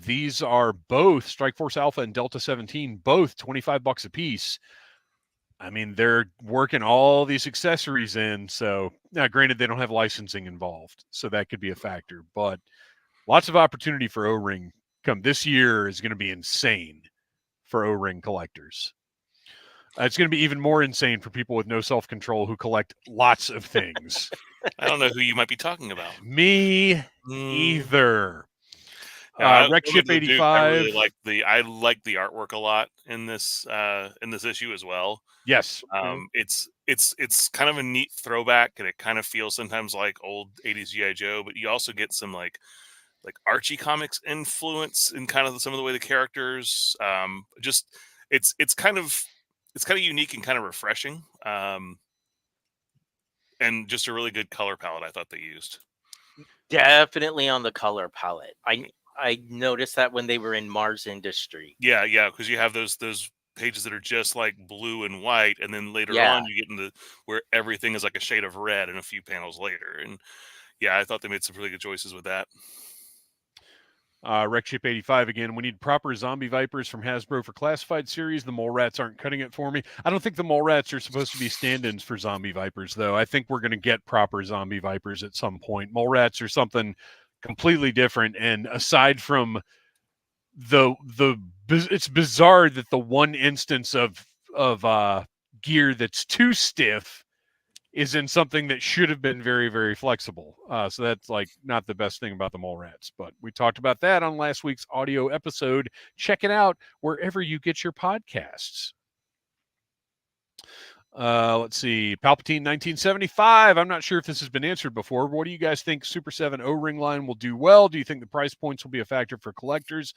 these are both Strike Force Alpha and Delta 17, both $25 a piece, I mean, they're working all these accessories in. So now, granted, they don't have licensing involved, so that could be a factor, but lots of opportunity for O-ring come this year is going to be insane for O-ring collectors. It's going to be even more insane for people with no self-control who collect lots of things. I don't know who you might be talking about. Me either. Wreckship 85. I like the artwork a lot in this issue as well. Yes. It's kind of a neat throwback, and it kind of feels sometimes like old 80s GI Joe, but you also get some like like Archie comics influence in kind of some of the way the characters. Just it's kind of unique and kind of refreshing. And just a really good color palette I thought they used. Definitely on the color palette. I noticed that when they were in Mars Industry. Yeah, because you have those pages that are just like blue and white, and then later Yeah. on you get into where everything is like a shade of red, and a few panels later. And yeah, I thought they made some really good choices with that. Wreckship85 again. We need proper zombie vipers from Hasbro for classified series. The mole rats aren't cutting it for me. I don't think the mole rats are supposed to be stand-ins for zombie vipers, though. I think we're going to get proper zombie vipers at some point. Mole rats are something completely different. And aside from it's bizarre that the one instance of gear that's too stiff is in something that should have been very, very flexible. So that's like not the best thing about the mole rats, but we talked about that on last week's audio episode. Check it out wherever you get your podcasts. Let's see. Palpatine 1975. I'm not sure if this has been answered before. What do you guys think Super 7 O-ring line will do well? Do you think the price points will be a factor for collectors?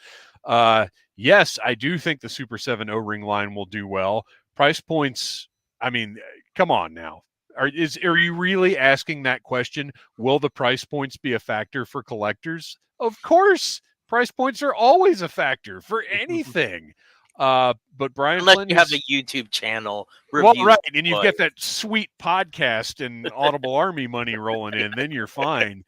Yes, I do think the Super 7 O-ring line will do well. Price points, I mean, come on now. Are you really asking that question? Will the price points be a factor for collectors? Of course. Price points are always a factor for anything. But Brian Unless Flynn you have a YouTube channel. well, right, review and you've toys. got that sweet podcast and Audible Army money rolling in, then you're fine.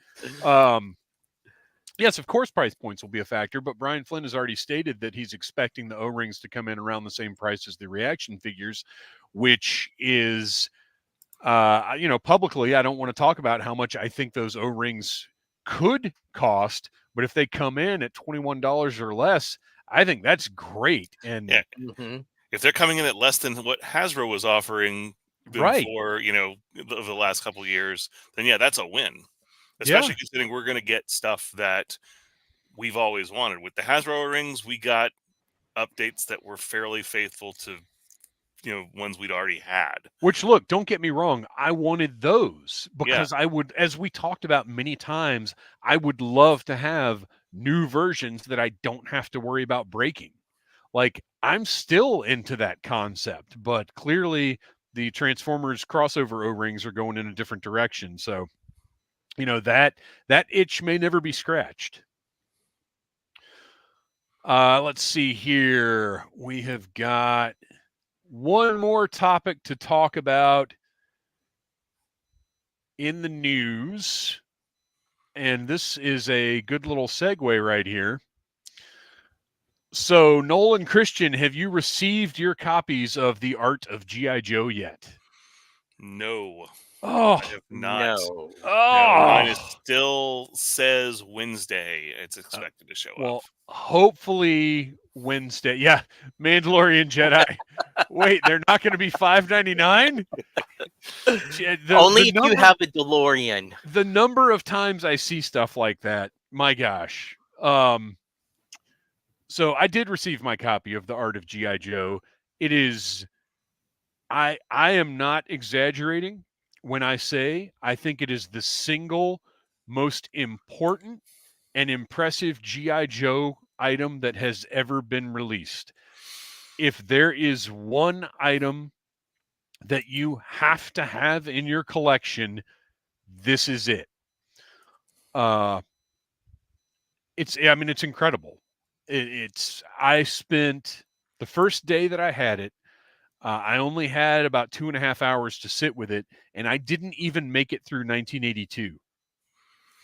Yes, of course, price points will be a factor, but Brian Flynn has already stated that he's expecting the O-rings to come in around the same price as the reaction figures, which is, publicly, I don't want to talk about how much I think those O-rings could cost, but if they come in at $21 or less, I think that's great. And Yeah. Mm-hmm. If they're coming in at less than what Hasbro was offering right, for, the last couple of years, then yeah, that's a win. Especially considering we're going to get stuff that we've always wanted. With the Hasbro rings, we got updates that were fairly faithful to, ones we'd already had. Which, look, don't get me wrong, I wanted those because I would, as we talked about many times, I would love to have new versions that I don't have to worry about breaking. Like, I'm still into that concept, but clearly the Transformers crossover O-rings are going in a different direction. So, that itch may never be scratched. Let's see here. We have got one more topic to talk about in the news, and this is a good little segue right here. So, Noel and Kristian, have you received your copies of The Art of G.I. Joe yet? No. Oh, I have not. No. No, mine still says Wednesday. It's expected to show up. Hopefully Wednesday. Yeah, Mandalorian Jedi. Wait, they're not going to be $5.99? Only if you have a DeLorean. The number of times I see stuff like that, my gosh. So I did receive my copy of The Art of G.I. Joe. It is, I am not exaggerating when I say I think it is the single most important and impressive G.I. Joe item that has ever been released. If there is one item that you have to have in your collection, this is it. It's incredible. I spent the first day that I had it, I only had about 2.5 hours to sit with it, and I didn't even make it through 1982.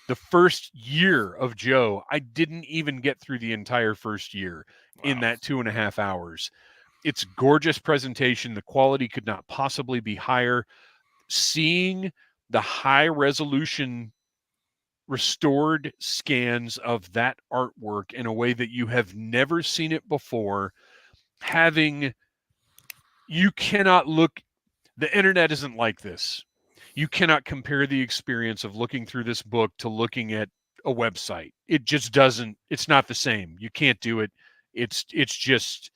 The first year of Joe, I didn't even get through the entire first year in that 2.5 hours. It's gorgeous presentation. The quality could not possibly be higher. Seeing the high resolution restored scans of that artwork in a way that you have never seen it before, you cannot look, the internet isn't like this. You cannot compare the experience of looking through this book to looking at a website. It just doesn't, it's not the same. You can't do it. It's just,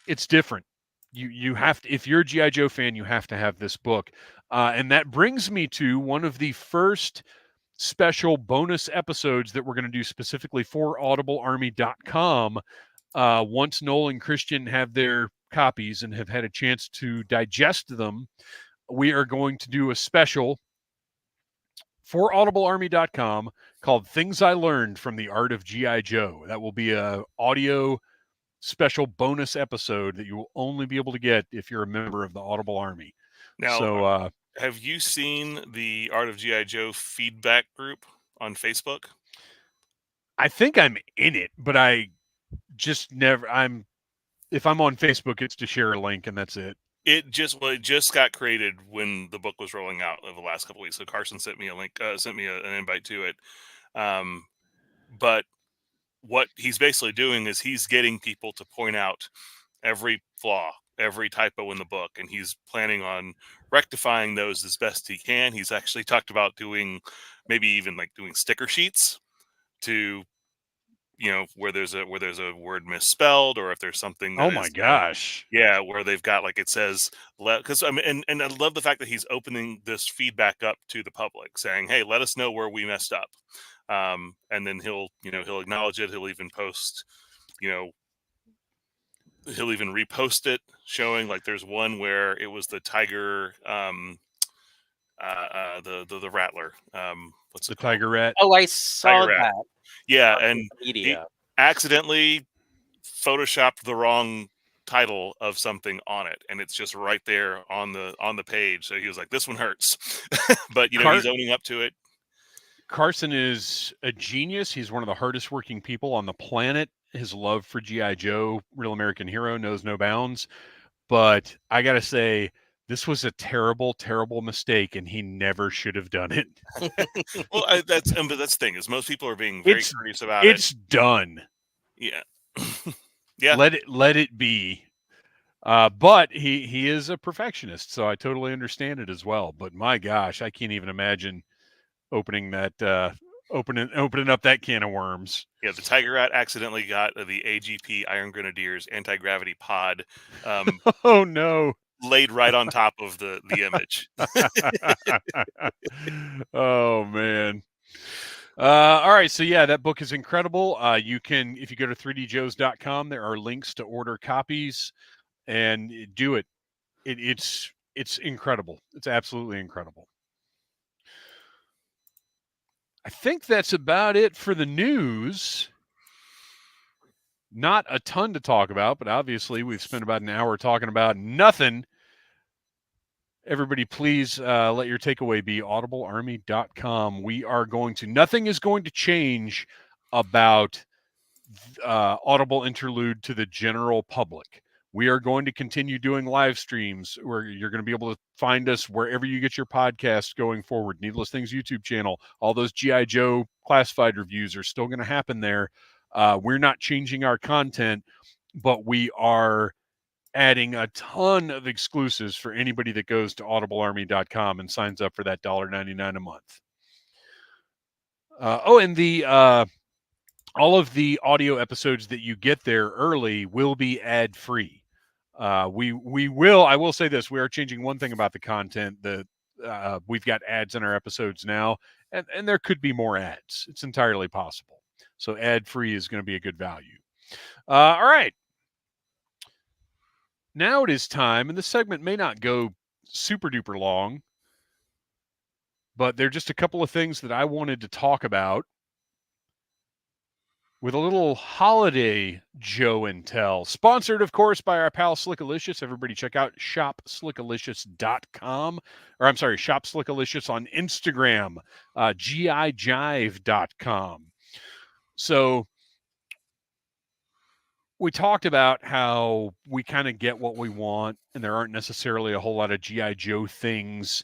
it's different. You have to, if you're a G.I. Joe fan, you have to have this book. And that brings me to one of the first special bonus episodes that we're going to do specifically for audiblearmy.com. Once Noel and Kristian have their copies and have had a chance to digest them, we are going to do a special for audiblearmy.com called Things I Learned from the Art of G.I. Joe. That will be a audio special bonus episode that you will only be able to get if you're a member of the Audible Army. Now, So, have you seen the Art of G.I. Joe feedback group on Facebook? I think I'm in it, but I just never. If I'm on Facebook, it's to share a link, and that's it. It just got created when the book was rolling out over the last couple of weeks. So Carson sent me a link, sent me an invite to it. But what he's basically doing is he's getting people to point out every flaw, every typo in the book, and he's planning on rectifying those as best he can. He's actually talked about doing maybe even like doing sticker sheets to, where there's a word misspelled, or if there's something that Oh my gosh. yeah, where they've got, like, it says, because I mean, and I love the fact that he's opening this feedback up to the public, saying, "Hey, let us know where we messed up," and then he'll acknowledge it. He'll even post, he'll even repost it, showing like there's one where it was the tiger, the rattler, what's The it called? Tiger Rat. Oh, I saw Tiger Rat. that. Yeah, on and media. he accidentally photoshopped the wrong title of something on it, and it's just right there on the page. So he was like, "This one hurts," but he's owning up to it. Carson is a genius. He's one of the hardest working people on the planet. His love for G.I. Joe, Real American Hero, knows no bounds. But I got to say, this was a terrible, terrible mistake, and he never should have done it. Well, but that's the thing, is most people are being very curious about it. It's done. Yeah. Yeah. Let it be. But he is a perfectionist, so I totally understand it as well. But my gosh, I can't even imagine opening that opening up that can of worms. Yeah, the Tiger Rat accidentally got the AGP Iron Grenadiers anti-gravity pod Oh no. laid right on top of the image. Oh man. All right, so yeah, that book is incredible. You can, if you go to 3djoes.com, there are links to order copies, and do it. It's incredible. It's absolutely incredible. I think that's about it for the news. Not a ton to talk about, but obviously we've spent about an hour talking about nothing. Everybody, please let your takeaway be audiblearmy.com. Nothing is going to change about Audible Interlude to the general public. We are going to continue doing live streams where you're going to be able to find us wherever you get your podcasts going forward. Needless Things YouTube channel, all those G.I. Joe classified reviews are still going to happen there. We're not changing our content, but we are adding a ton of exclusives for anybody that goes to audiblearmy.com and signs up for that $1.99 a month. And all of the audio episodes that you get there early will be ad-free. I will say this, we are changing one thing about the content. We've got ads in our episodes now, and there could be more ads. It's entirely possible. So ad-free is going to be a good value. All right. Now it is time, and this segment may not go super duper long, but there are just a couple of things that I wanted to talk about with a little holiday Joe and Tell. Sponsored, of course, by our pal Slickalicious. Everybody check out shopslickalicious.com. Or I'm sorry, Shop Slickalicious on Instagram, gijive.com. So we talked about how we kind of get what we want, and there aren't necessarily a whole lot of G.I. Joe things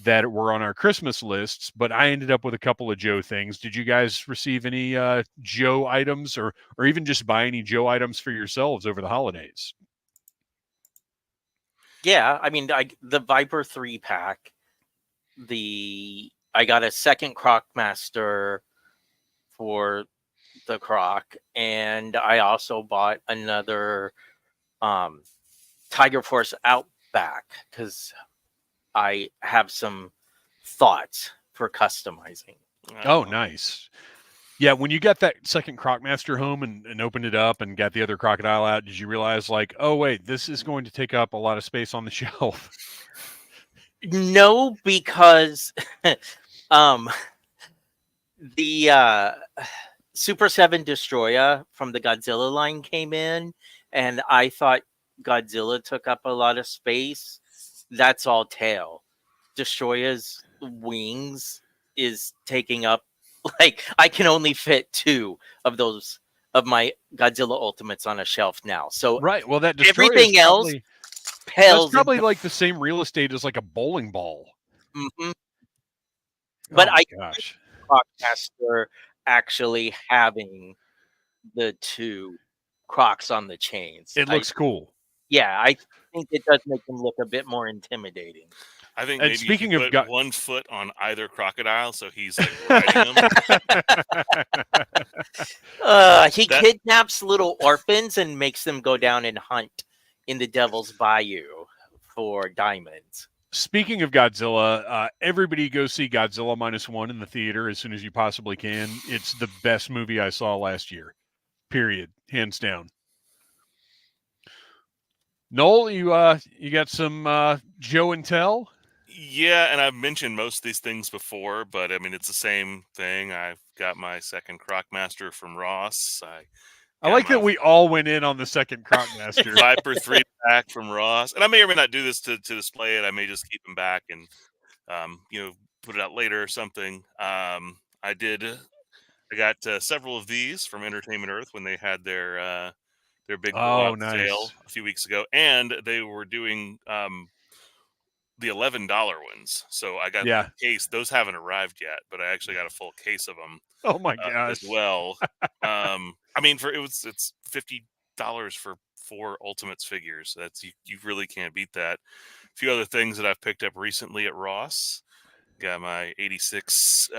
that were on our Christmas lists, but I ended up with a couple of Joe things. Did you guys receive any Joe items, or even just buy any Joe items for yourselves over the holidays? Yeah, I mean, the Viper 3-pack, I got a second Crocmaster for the Croc, and I also bought another Tiger Force Outback because I have some thoughts for customizing. Oh, nice. Yeah, when you got that second Crocmaster home and opened it up and got the other crocodile out, did you realize, like, oh, wait, this is going to take up a lot of space on the shelf? No, because um the Super 7 Destroyer from the Godzilla line came in, and I thought Godzilla took up a lot of space. That's all tail. Destroyer's wings is taking up, like, I can only fit 2 of those of my Godzilla Ultimates on a shelf now. So Right. Well, that Destroyer is everything else probably, that's pales probably into. like the same real estate as like a bowling ball. Mhm. Oh, But my I gosh. Crocmaster actually having the 2 Crocs on the chains. It looks cool. I think it does make them look a bit more intimidating. I think And maybe you speaking of put one foot on either crocodile, so he's like riding them. He That- kidnaps little orphans and makes them go down and hunt in the Devil's Bayou for diamonds. Speaking of Godzilla, everybody go see Godzilla -1 in the theater as soon as you possibly can. It's the best movie I saw last year. Period. Hands down. Noel, you got some Joe and Tell? Yeah, and I've mentioned most of these things before, but I mean it's the same thing. I've got my second Crocmaster from Ross. I like that we all went in on the second Crocmaster. Viper 3-pack from Ross, and I may or may not do this to display it. I may just keep them back and put it out later or something. I got several of these from Entertainment Earth when they had their big blowout sale nice. a few weeks ago, and they were doing the $11 ones. So I got the case. Those haven't arrived yet, but I actually got a full case of them. Oh my gosh! As well. I mean, it's $50 for 4 Ultimates figures. That's you really can't beat that. A few other things that I've picked up recently at Ross. Got my 86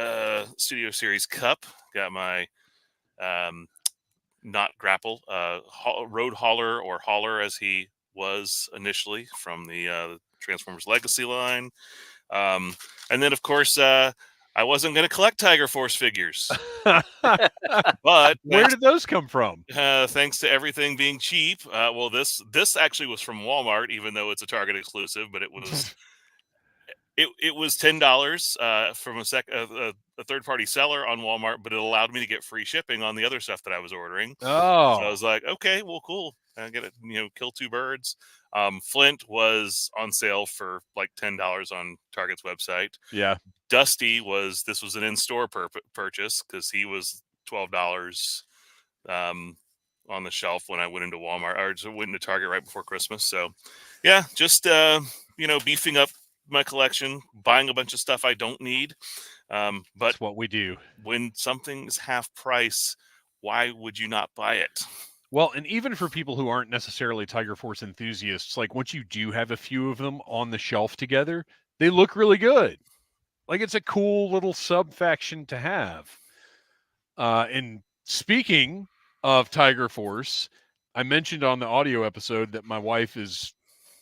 Studio Series Cup. Got my not Grapple Road Hauler, or Hauler as he was initially, from the Transformers Legacy line. And then, of course, I wasn't going to collect Tiger Force figures. But where did those come from? Thanks to everything being cheap. Well, this actually was from Walmart, even though it's a Target exclusive, but it was it was $10 from a third-party seller on Walmart, but it allowed me to get free shipping on the other stuff that I was ordering. Oh, so I was like, okay, well, cool. I get it. Kill 2 birds. Flint was on sale for like $10 on Target's website. Yeah. Dusty this was an in-store purchase because he was $12 on the shelf when I went into Walmart, or just went into Target right before Christmas. So yeah, just beefing up my collection, buying a bunch of stuff I don't need. But that's what we do. When something is half price, why would you not buy it? Well, and even for people who aren't necessarily Tiger Force enthusiasts, like once you do have a few of them on the shelf together, they look really good. Like it's a cool little sub-faction to have. And speaking of Tiger Force, I mentioned on the audio episode that my wife is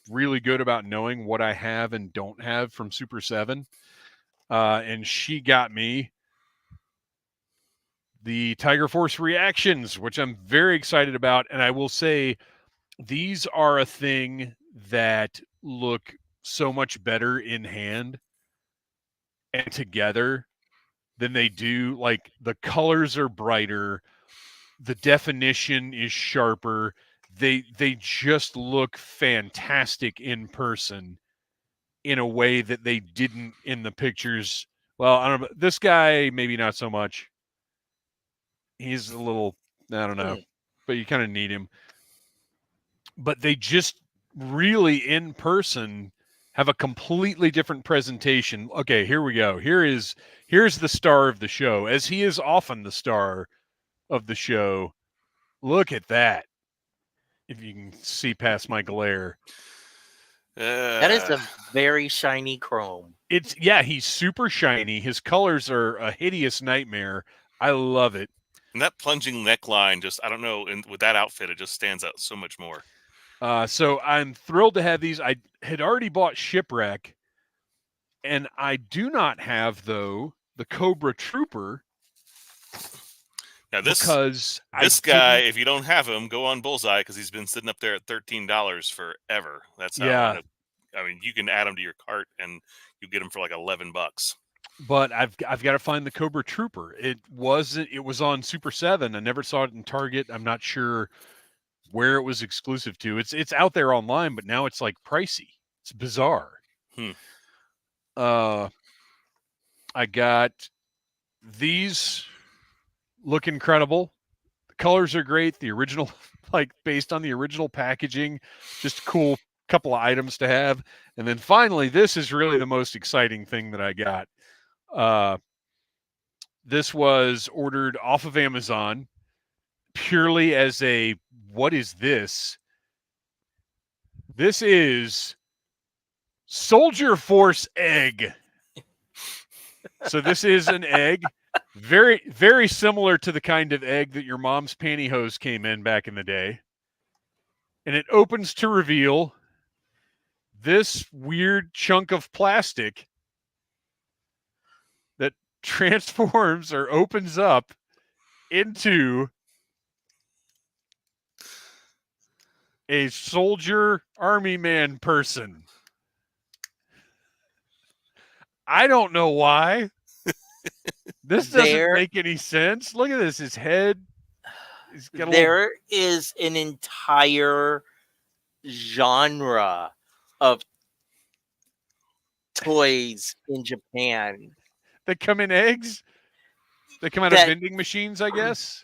really good about knowing what I have and don't have from Super 7. And she got me the Tiger Force reactions, which I'm very excited about. And I will say, these are a thing that look so much better in hand and together than they do. Like the colors are brighter, the definition is sharper. They just look fantastic in person in a way that they didn't in the pictures. Well, I don't know. This guy, maybe not so much. He's a little, I don't know, but you kind of need him. But they just really in person have a completely different presentation. Okay, here we go. Here's the star of the show, as he is often the star of the show. Look at that. If you can see past my glare. That is a very shiny chrome. He's super shiny. His colors are a hideous nightmare. I love it. And that plunging neckline, just, I don't know, and with that outfit, it just stands out so much more. So I'm thrilled to have these. I had already bought Shipwreck, and I do not have, though, the Cobra Trooper Now because this guy, if you don't have him, go on Bullseye because he's been sitting up there at $13 forever. That's how. Yeah. I mean, you can add him to your cart and you get him for like $11. But I've got to find the Cobra Trooper. It was on Super 7. I never saw it in Target. I'm not sure where it was exclusive to. It's out there online, but now it's like pricey. It's bizarre. I got these, look incredible. The colors are great. The original, like based on the original packaging, just cool couple of items to have. And then finally, this is really the most exciting thing that I got. This was ordered off of Amazon purely as a, what is this? This is Soldier Force egg. So this is an egg, very, very similar to the kind of egg that your mom's pantyhose came in back in the day. And it opens to reveal this weird chunk of plastic that transforms or opens up into a soldier army man person. I don't know why. This doesn't make any sense. Look at this. His head. He's got there is an entire genre of toys in Japan that come in eggs. They come out of vending machines, I guess.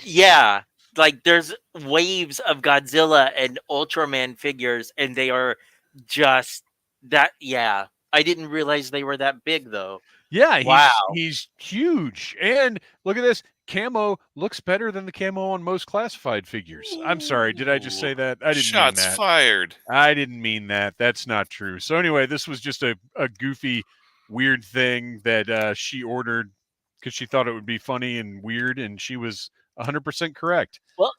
Yeah. Like there's waves of Godzilla and Ultraman figures, and they are just that. Yeah. I didn't realize they were that big, though. Yeah, wow. He's huge. And look at this. Camo looks better than the camo on most classified figures. I'm sorry. Did I just say that? I didn't mean that. Shots fired. I didn't mean that. That's not true. So anyway, this was just a goofy, weird thing that she ordered because she thought it would be funny and weird, and she was 100% correct. Well,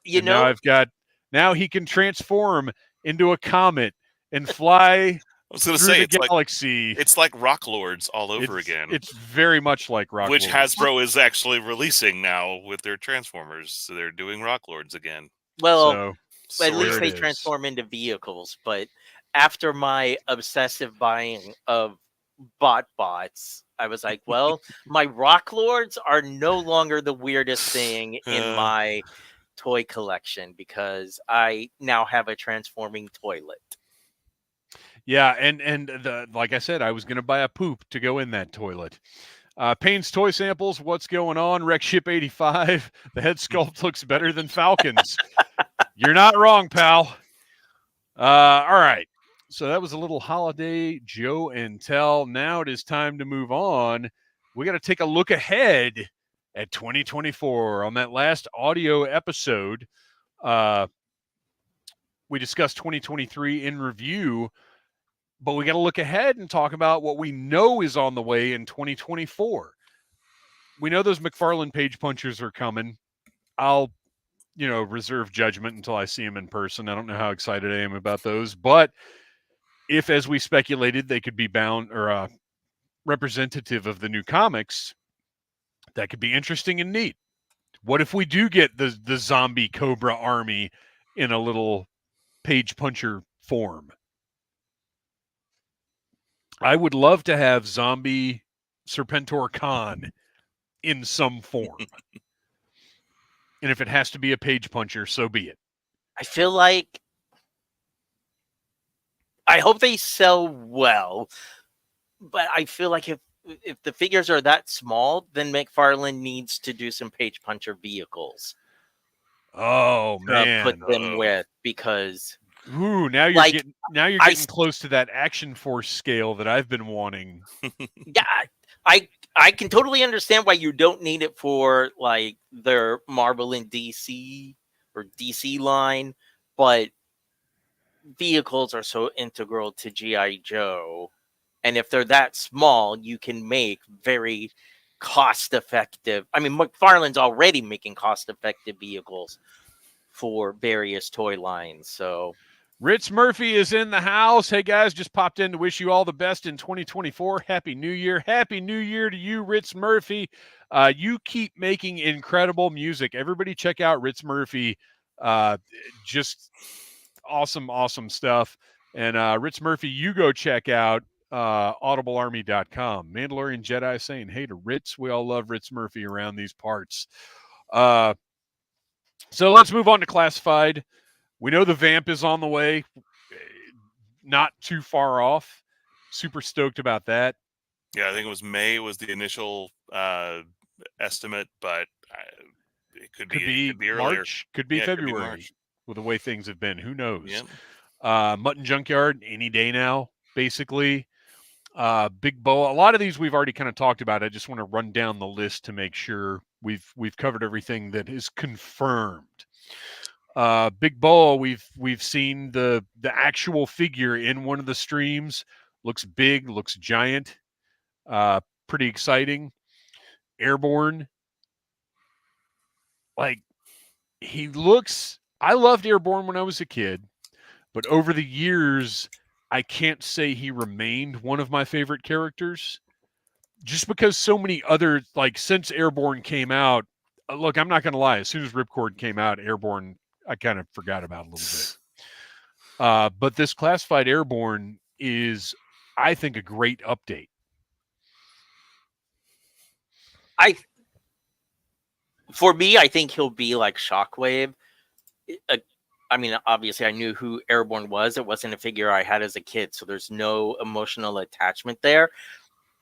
now he can transform into a comet and fly I was going to through say, the galaxy. It's like Rock Lords all over again. It's very much like Rock Lords. Which Hasbro is actually releasing now with their Transformers. So they're doing Rock Lords again. Well, at least they transform into vehicles. But after my obsessive buying of bots, I was like, well, my Rock Lords are no longer the weirdest thing in my toy collection because I now have a transforming toilet. Yeah, and like I said, I was going to buy a poop to go in that toilet. Payne's Toy Samples, what's going on? Wreck Ship 85, the head sculpt looks better than Falcon's. You're not wrong, pal. All right, so that was a little holiday Joe and Tell. Now it is time to move on. We got to take a look ahead at 2024. On that last audio episode, we discussed 2023 in review. But we got to look ahead and talk about what we know is on the way in 2024. We know those McFarlane page punchers are coming. I'll, reserve judgment until I see them in person. I don't know how excited I am about those. But if, as we speculated, they could be bound or representative of the new comics, that could be interesting and neat. What if we do get the zombie Cobra army in a little page puncher form? I would love to have zombie Serpentor Khan in some form. And if it has to be a page puncher, so be it. I feel like I hope they sell well, but I feel like if the figures are that small, then McFarlane needs to do some page puncher vehicles. Oh man, put them with because. Ooh, now you're getting close to that Action Force scale that I've been wanting. Yeah, I can totally understand why you don't need it for like their Marvel and DC or DC line, but vehicles are so integral to G.I. Joe, and if they're that small, you can make very cost-effective. I mean, McFarlane's already making cost-effective vehicles for various toy lines, so. Ritz Murphy is in the house. Hey, guys, just popped in to wish you all the best in 2024. Happy New Year. Happy New Year to you, Ritz Murphy. You keep making incredible music. Everybody check out Ritz Murphy. Just awesome, awesome stuff. And Ritz Murphy, you go check out audiblearmy.com. Mandalorian Jedi saying, hey to Ritz. We all love Ritz Murphy around these parts. So let's move on to classified. We know the Vamp is on the way, not too far off. Super stoked about that. Yeah, I think it was May was the initial estimate, but it could be earlier. March, could be February with the way things have been. Who knows? Yep. Mutton Junkyard, any day now, basically. Big Boa. A lot of these we've already kind of talked about. I just want to run down the list to make sure we've covered everything that is confirmed. Big Boa, we've seen the actual figure in one of the streams. Looks big, looks giant. Pretty exciting. Airborne. Like, he looks, I loved Airborne when I was a kid, but over the years, I can't say he remained one of my favorite characters. Just because so many other, like, since Airborne came out, look, I'm not going to lie. As soon as Ripcord came out, Airborne, I kind of forgot about a little bit. But this Classified Airborne is, I think, a great update. For me, I think he'll be like Shockwave. I mean, obviously, I knew who Airborne was. It wasn't a figure I had as a kid, so there's no emotional attachment there.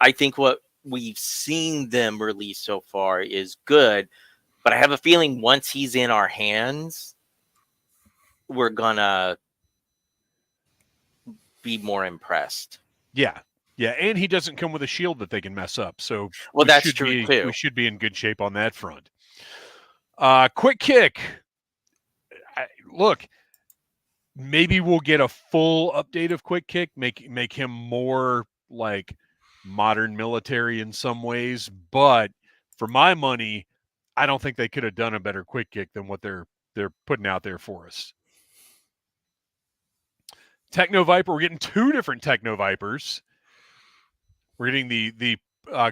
I think what we've seen them release so far is good, but I have a feeling once he's in our hands, we're gonna be more impressed. Yeah, and he doesn't come with a shield that they can mess up. So, well, that's true too. We should be in good shape on that front. Quick Kick. Look, maybe we'll get a full update of Quick Kick, make him more like modern military in some ways, but for my money, I don't think they could have done a better Quick Kick than what they're putting out there for us. Techno Viper, we're getting two different Techno Vipers. We're getting the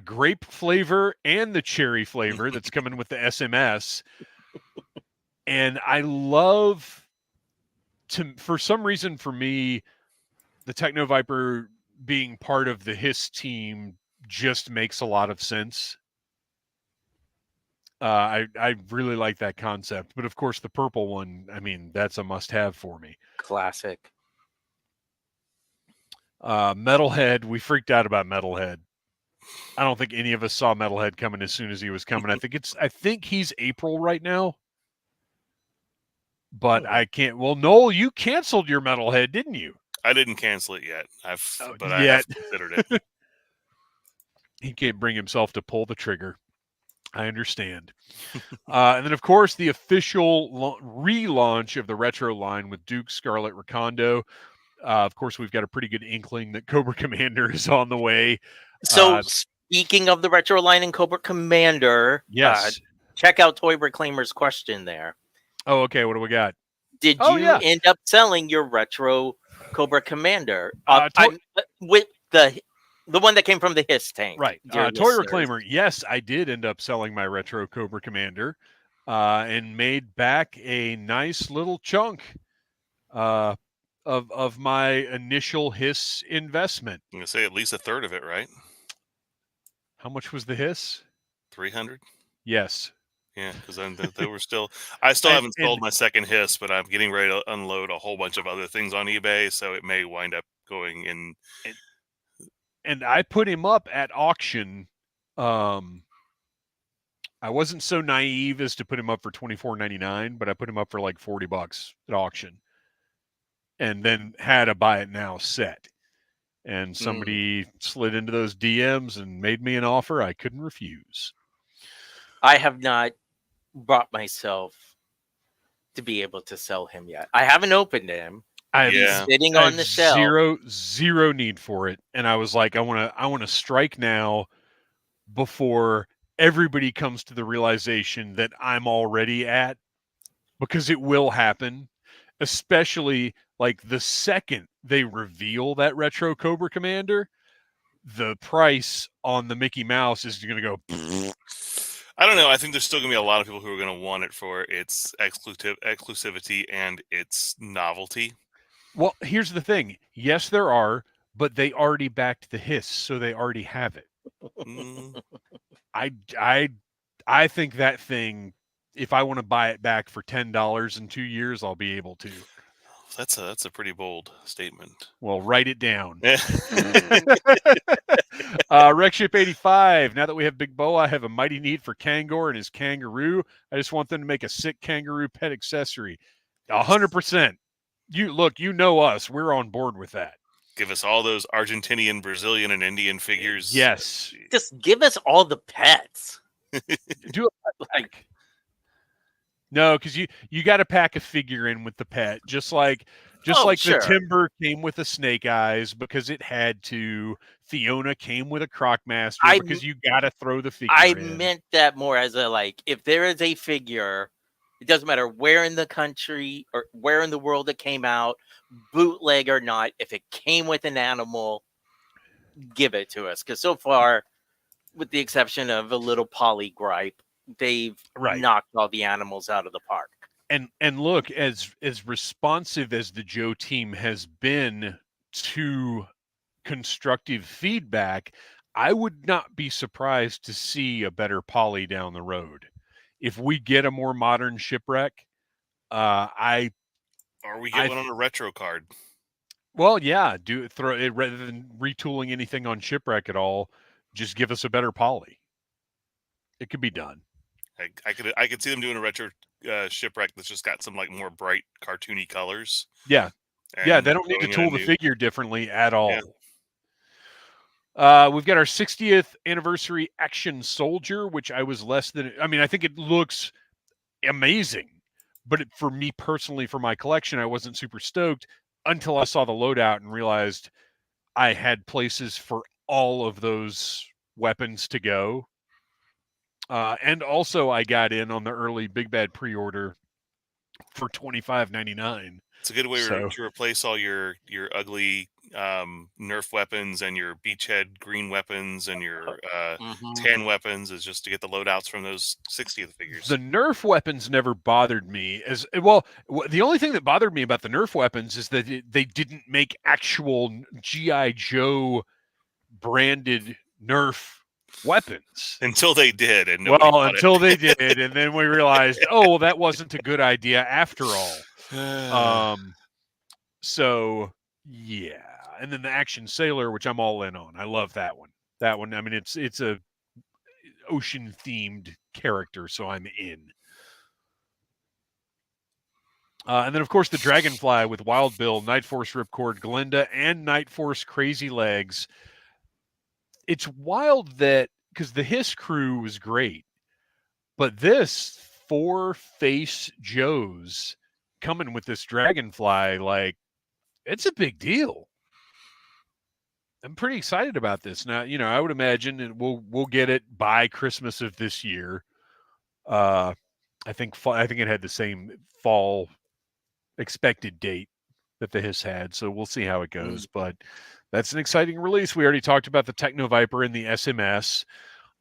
grape flavor and the cherry flavor that's coming with the SMS. And I love, for some reason, for me, the Techno Viper being part of the Hiss team just makes a lot of sense. I really like that concept. But, of course, the purple one, I mean, that's a must-have for me. Classic. Metalhead, we freaked out about Metalhead. I don't think any of us saw Metalhead coming as soon as he was coming. I think he's April right now. But I can't. Well, Noel, you canceled your Metalhead, didn't you? I didn't cancel it yet. I I have considered it. He can't bring himself to pull the trigger. I understand. And then, of course, the official relaunch of the retro line with Duke Scarlet Recondo. Of course, we've got a pretty good inkling that Cobra Commander is on the way. So, speaking of the retro line and Cobra Commander, yes, check out Toy Reclaimer's question there. Oh, okay. What do we got? Did you end up selling your retro Cobra Commander with the one that came from the Hiss tank? Right. Toy Reclaimer. Yes, I did end up selling my retro Cobra Commander and made back a nice little chunk of my initial Hiss investment. I'm going to say at least a third of it, right? How much was the Hiss? 300. Yes. Yeah, because they were still. I still haven't sold my second Hiss, but I'm getting ready to unload a whole bunch of other things on eBay, so it may wind up going in. And I put him up at auction. I wasn't so naive as to put him up for $24.99, but I put him up for like $40 at auction, and then had a buy it now set. And somebody slid into those DMs and made me an offer I couldn't refuse. I have not brought myself to be able to sell him yet. I haven't opened him. He's sitting on the shelf. Zero need for it. And I was like, I want to strike now before everybody comes to the realization that I'm already at, because it will happen. especially like the second they reveal that retro Cobra Commander, the price on the Mickey Mouse is going to go. I don't know. I think there's still going to be a lot of people who are going to want it for its exclusivity and its novelty. Well, here's the thing. Yes, there are, but they already backed the hiss, so they already have it. I think that thing, if I want to buy it back for $10 in 2 years, I'll be able to. That's a pretty bold statement. Well, write it down. Yeah. Wreckship 85. Now that we have Big Bo, I have a mighty need for Kangor and his kangaroo. I just want them to make a sick kangaroo pet accessory. 100%. You know us. We're on board with that. Give us all those Argentinian, Brazilian, and Indian figures. Yes. Just give us all the pets. Do it like no, because you got to pack a figure in with the pet, just like sure. the Timber came with the Snake Eyes because it had to. Fiona came with a Crocmaster because you got to throw the figure. I meant that more as a like, if there is a figure, it doesn't matter where in the country or where in the world it came out, bootleg or not. If it came with an animal, give it to us. Because so far, with the exception of a little Polly gripe, they've knocked all the animals out of the park. And look, as responsive as the Joe team has been to constructive feedback, I would not be surprised to see a better Polly down the road. If we get a more modern Shipwreck, or we get one on a retro card. Well, yeah, throw it rather than retooling anything on Shipwreck at all. Just give us a better Polly. It could be done. I could see them doing a retro Shipwreck that's just got some like more bright cartoony colors. Yeah, they don't need to tool the figure differently at all. Yeah. We've got our 60th anniversary Action Soldier, which I was less than. I mean, I think it looks amazing, but for me personally, for my collection, I wasn't super stoked until I saw the loadout and realized I had places for all of those weapons to go. And also, I got in on the early Big Bad pre-order for $25.99. It's a good way to replace all your ugly Nerf weapons and your beachhead green weapons and your tan weapons, is just to get the loadouts from those 60th figures. The Nerf weapons never bothered me as well. The only thing that bothered me about the Nerf weapons is that they didn't make actual G.I. Joe branded Nerf weapons until they did, and they did, and then we realized, well, that wasn't a good idea after all. So yeah, and then the Action Sailor, which I'm all in on. I love that one. I mean, it's a ocean themed character, so I'm in. And then of course the Dragonfly with Wild Bill, Night Force Ripcord, Glinda, and Night Force Crazy Legs. It's wild that because the Hiss crew was great, but this 4-face Joes coming with this Dragonfly, like, it's a big deal. I'm pretty excited about this. Now, I would imagine we'll get it by Christmas of this year. I think it had the same fall expected date that the Hiss had, so we'll see how it goes. But that's an exciting release. We already talked about the Techno Viper and the SMS.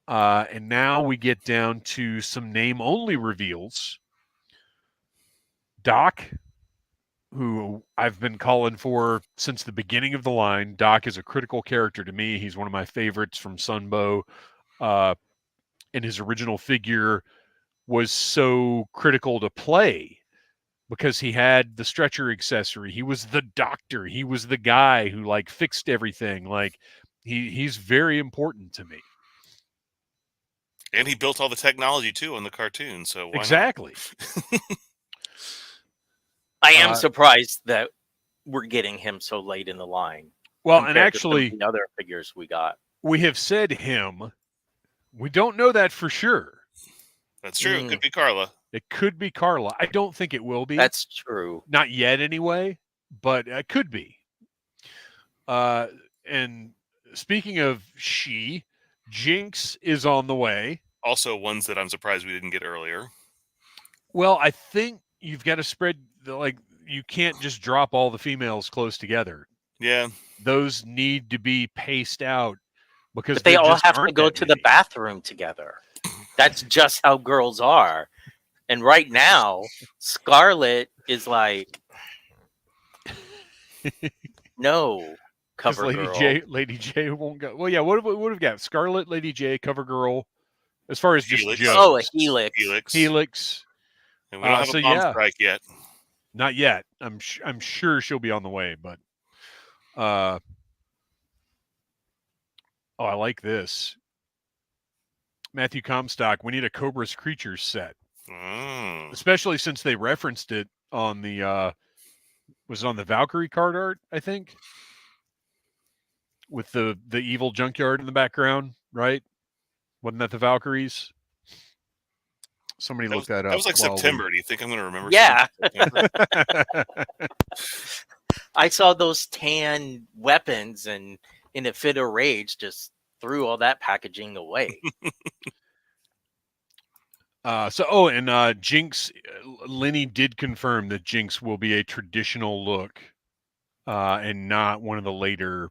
And now we get down to some name-only reveals. Doc, who I've been calling for since the beginning of the line. Doc is a critical character to me. He's one of my favorites from Sunbow. And his original figure was so critical to play because he had the stretcher accessory. He was the doctor. He was the guy who fixed everything. He's very important to me. And he built all the technology too on the cartoon. So why exactly. I am surprised that we're getting him so late in the line. Well, and actually, the other figures we got, we have said him. We don't know that for sure. That's true. It could be Carla. It could be Carla. I don't think it will be. That's true. Not yet, anyway. But it could be. And speaking of Jinx is on the way. Also, ones that I'm surprised we didn't get earlier. Well, I think you've got to spread you can't just drop all the females close together. Yeah. Those need to be paced out because But they there all just have to aren't go that to the many. bathroom together. That's just how girls are. And right now, Scarlet is like, no, Because cover girl. Lady J won't go. Well, yeah. What have we got? Scarlet, Lady J, CoverGirl. As far as just Helix. Oh, a Joes, helix. Helix. And we don't have So a bomb yeah, strike yet. not yet. I'm sure she'll be on the way, but oh, I like this. Matthew Comstock. We need a Cobra's Creatures set, especially since they referenced it on the was it on the Valkyrie card art, I think, with the evil junkyard in the background, right? Wasn't that the Valkyries? Somebody looked that up. That was like September. Do you think I'm going to remember? Yeah. September? I saw those tan weapons and in a fit of rage just threw all that packaging away. Jinx, Lenny did confirm that Jinx will be a traditional look and not one of the later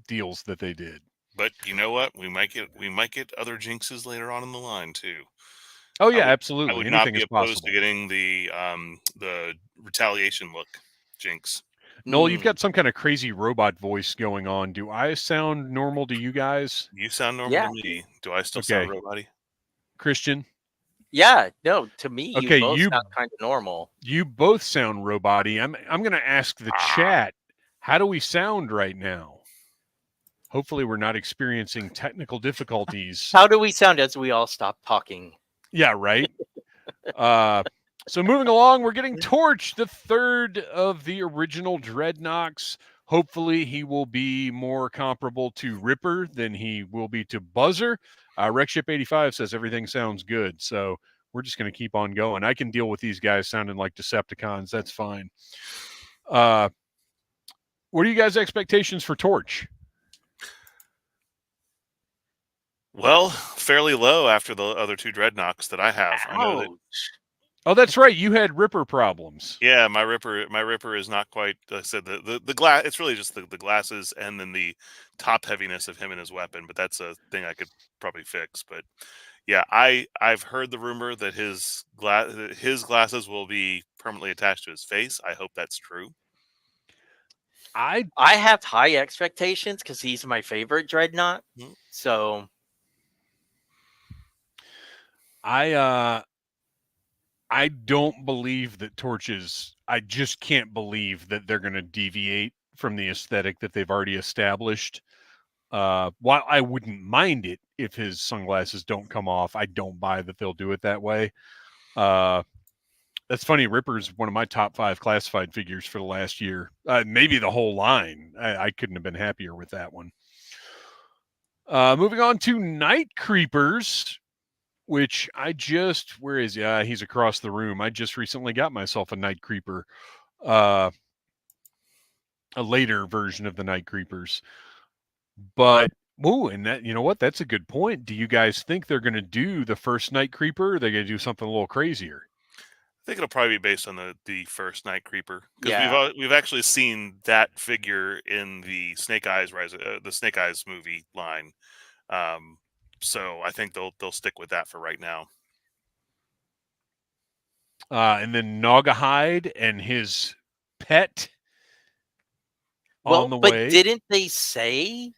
deals that they did. But you know what? We might get other Jinxes later on in the line too. Oh yeah, absolutely. I would Anything not be is opposed possible. to getting the retaliation look Jinx. Noel, you've got some kind of crazy robot voice going on. Do I sound normal to you guys? You sound normal to me. Do I still sound robot-y? Kristian? Yeah, no, to me, Okay, you both sound kind of normal. You both sound robot-y. I'm going to ask the chat, how do we sound right now? Hopefully we're not experiencing technical difficulties. How do we sound as we all stop talking? Yeah, right. So moving along, we're getting Torch, the third of the original Dreadnoks. Hopefully he will be more comparable to Ripper than he will be to Buzzer. Rekship85 says everything sounds good. So we're just going to keep on going. I can deal with these guys sounding like Decepticons. That's fine. What are you guys' expectations for Torch? Well, fairly low after the other two Dreadnoks that I have. I know that. Oh, that's right. You had Ripper problems. Yeah, my Ripper is not quite. Like I said, the glass. It's really just the glasses and then the top heaviness of him and his weapon. But that's a thing I could probably fix. But yeah, I've heard the rumor that his glasses will be permanently attached to his face. I hope that's true. I have high expectations because he's my favorite Dreadnought. So I don't believe that Torches. I just can't believe that they're going to deviate from the aesthetic that they've already established. While I wouldn't mind it if his sunglasses don't come off, I don't buy that they'll do it that way. That's funny. Ripper's one of my top 5 classified figures for the last year. Maybe the whole line. I couldn't have been happier with that one. Moving on to Night Creepers, which where is he? He's across the room. I just recently got myself a Night Creeper, a later version of the Night Creepers. But, and that, you know what? That's a good point. Do you guys think they're going to do the first Night Creeper, or are they going to do something a little crazier? I think it'll probably be based on the first Night Creeper, because yeah. we've actually seen that figure in the Snake Eyes movie line. So I think they'll stick with that for right now. And then Naugahyde and his pet on the way. But didn't they say?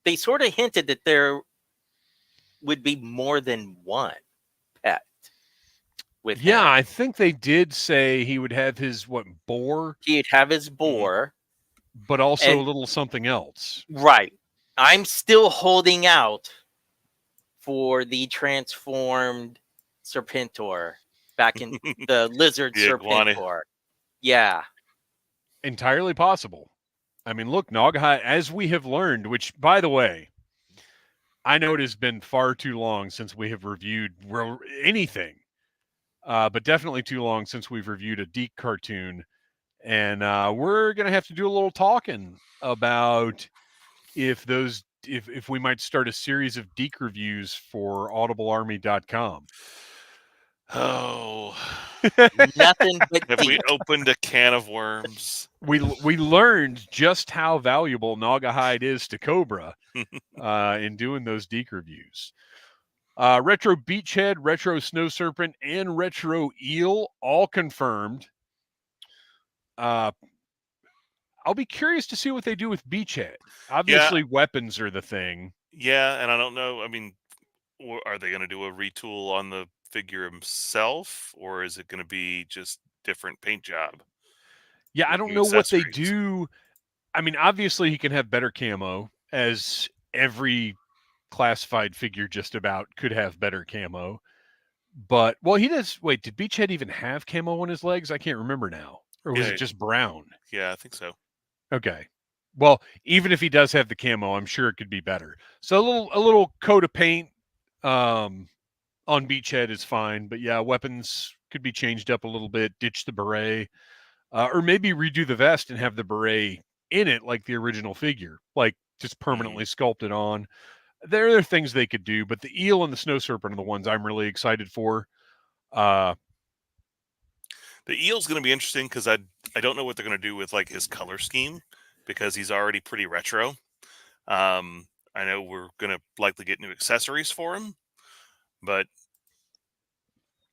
They sort of hinted that there would be more than one pet with him. I think they did say he would have his boar. He'd have his boar, but also a little something else. Right. I'm still holding out for the transformed Serpentor back in the lizard Serpentor. Yeah. Entirely possible. I mean, look, Naugahyde, as we have learned, which, by the way, I know it has been far too long since we have reviewed anything, but definitely too long since we've reviewed a Deke cartoon. And we're going to have to do a little talking about if we might start a series of Deke reviews for audiblearmy.com. Oh, Nothing but have we deep. opened a can of worms? We learned just how valuable Naga hide is to Cobra in doing those Deke reviews. Retro Beachhead, Retro Snow Serpent, and Retro Eel all confirmed. I'll be curious to see what they do with Beachhead. Obviously, weapons are the thing. Yeah, and I don't know. I mean, are they going to do a retool on the figure himself, or is it going to be just different paint job? Yeah, I with don't new know what they accessories? do. I mean, obviously, he can have better camo, as every classified figure just about could have better camo. But, well, he does. Wait, did Beachhead even have camo on his legs? I can't remember now. Or was Yeah, it just brown? Yeah, I think so. Okay. Well, even if he does have the camo, I'm sure it could be better. So a little coat of paint on Beachhead is fine. But yeah, weapons could be changed up a little bit, ditch the beret, or maybe redo the vest and have the beret in it like the original figure, like just permanently sculpted on. There are things they could do, but the eel and the snow serpent are the ones I'm really excited for. The eel's going to be interesting because I don't know what they're going to do with like his color scheme because he's already pretty retro. I know we're going to likely get new accessories for him, but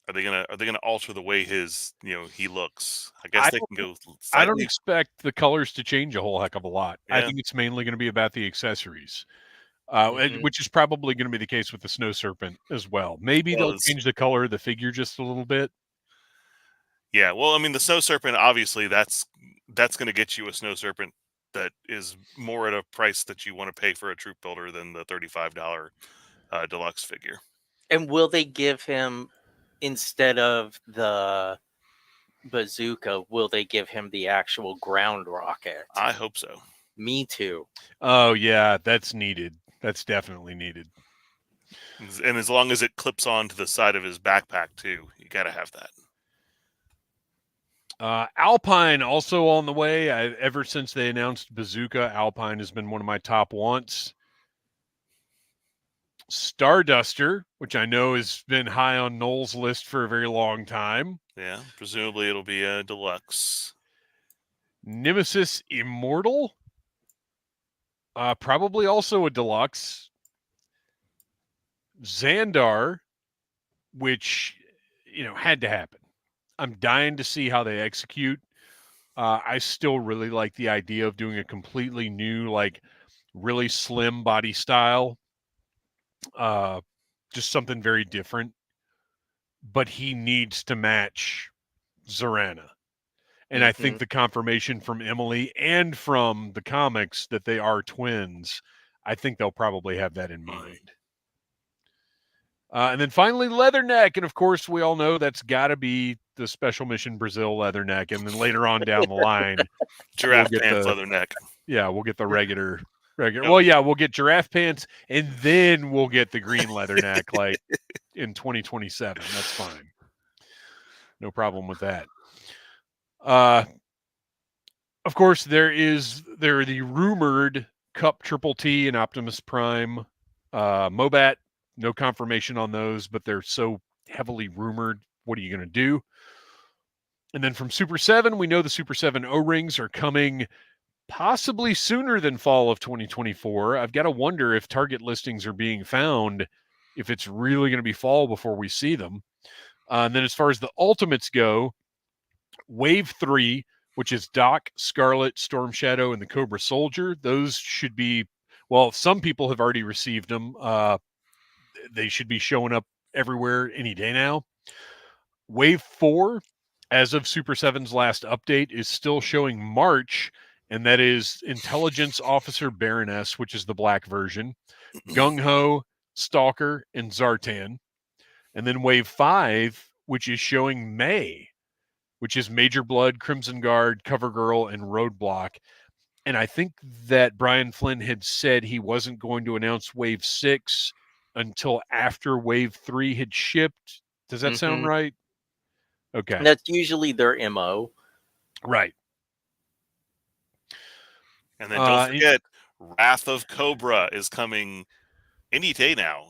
are they gonna alter the way he looks? I guess they can go I don't slightly. expect the colors to change a whole heck of a lot. I Yeah. think it's mainly going to be about the accessories, Mhm. which is probably going to be the case with the snow serpent as well. Maybe Well, they'll change the color of the figure just a little bit. yeah. Well, I mean, the snow serpent obviously that's going to get you a snow serpent that is more at a price that you want to pay for a troop builder than the $35 deluxe figure. And will they give him, instead of the bazooka, will they give him the actual ground rocket? I hope so. Me too. Oh yeah, that's needed. That's definitely needed. And as long as it clips onto the side of his backpack too, you got to have that. Alpine also on the way. Ever since they announced Bazooka, Alpine has been one of my top wants. Starduster, which I know has been high on Noel's list for a very long time. Yeah, presumably it'll be a deluxe. Nemesis Immortal, probably also a deluxe. Xandar, which had to happen. I'm dying to see how they execute. I still really like the idea of doing a completely new, like really slim body style. Just something very different. But he needs to match Zorana. And I think the confirmation from Emily and from the comics that they are twins, I think they'll probably have that in mind. And then finally, Leatherneck. And of course, we all know that's got to be the Special Mission Brazil Leatherneck. And then later on down the line, Giraffe get pants, the leather neck. we'll get the regular. Yep. Well, yeah, we'll get giraffe pants, and then we'll get the green leatherneck like in 2027. That's fine. No problem with that. Of course, there are the rumored Cup Triple T and Optimus Prime Mobat. No confirmation on those, but they're so heavily rumored. What are you going to do? And then from Super 7, we know the Super 7 O-rings are coming possibly sooner than fall of 2024. I've got to wonder if Target listings are being found, if it's really going to be fall before we see them. And then as far as the Ultimates go, Wave 3, which is Doc, Scarlet, Storm Shadow, and the Cobra Soldier, those should be, well, some people have already received them. They should be showing up everywhere any day now. Wave 4, as of Super 7's last update, is still showing March, and that is Intelligence Officer Baroness, which is the black version, Gung Ho, Stalker, and Zartan. And then Wave 5, which is showing May, which is Major Blood, Crimson Guard, CoverGirl, and Roadblock. And I think that Brian Flynn had said he wasn't going to announce Wave 6 until after Wave 3 had shipped. Does that sound right? Okay. And that's usually their MO. Right. And then don't forget, Wrath of Cobra is coming any day now.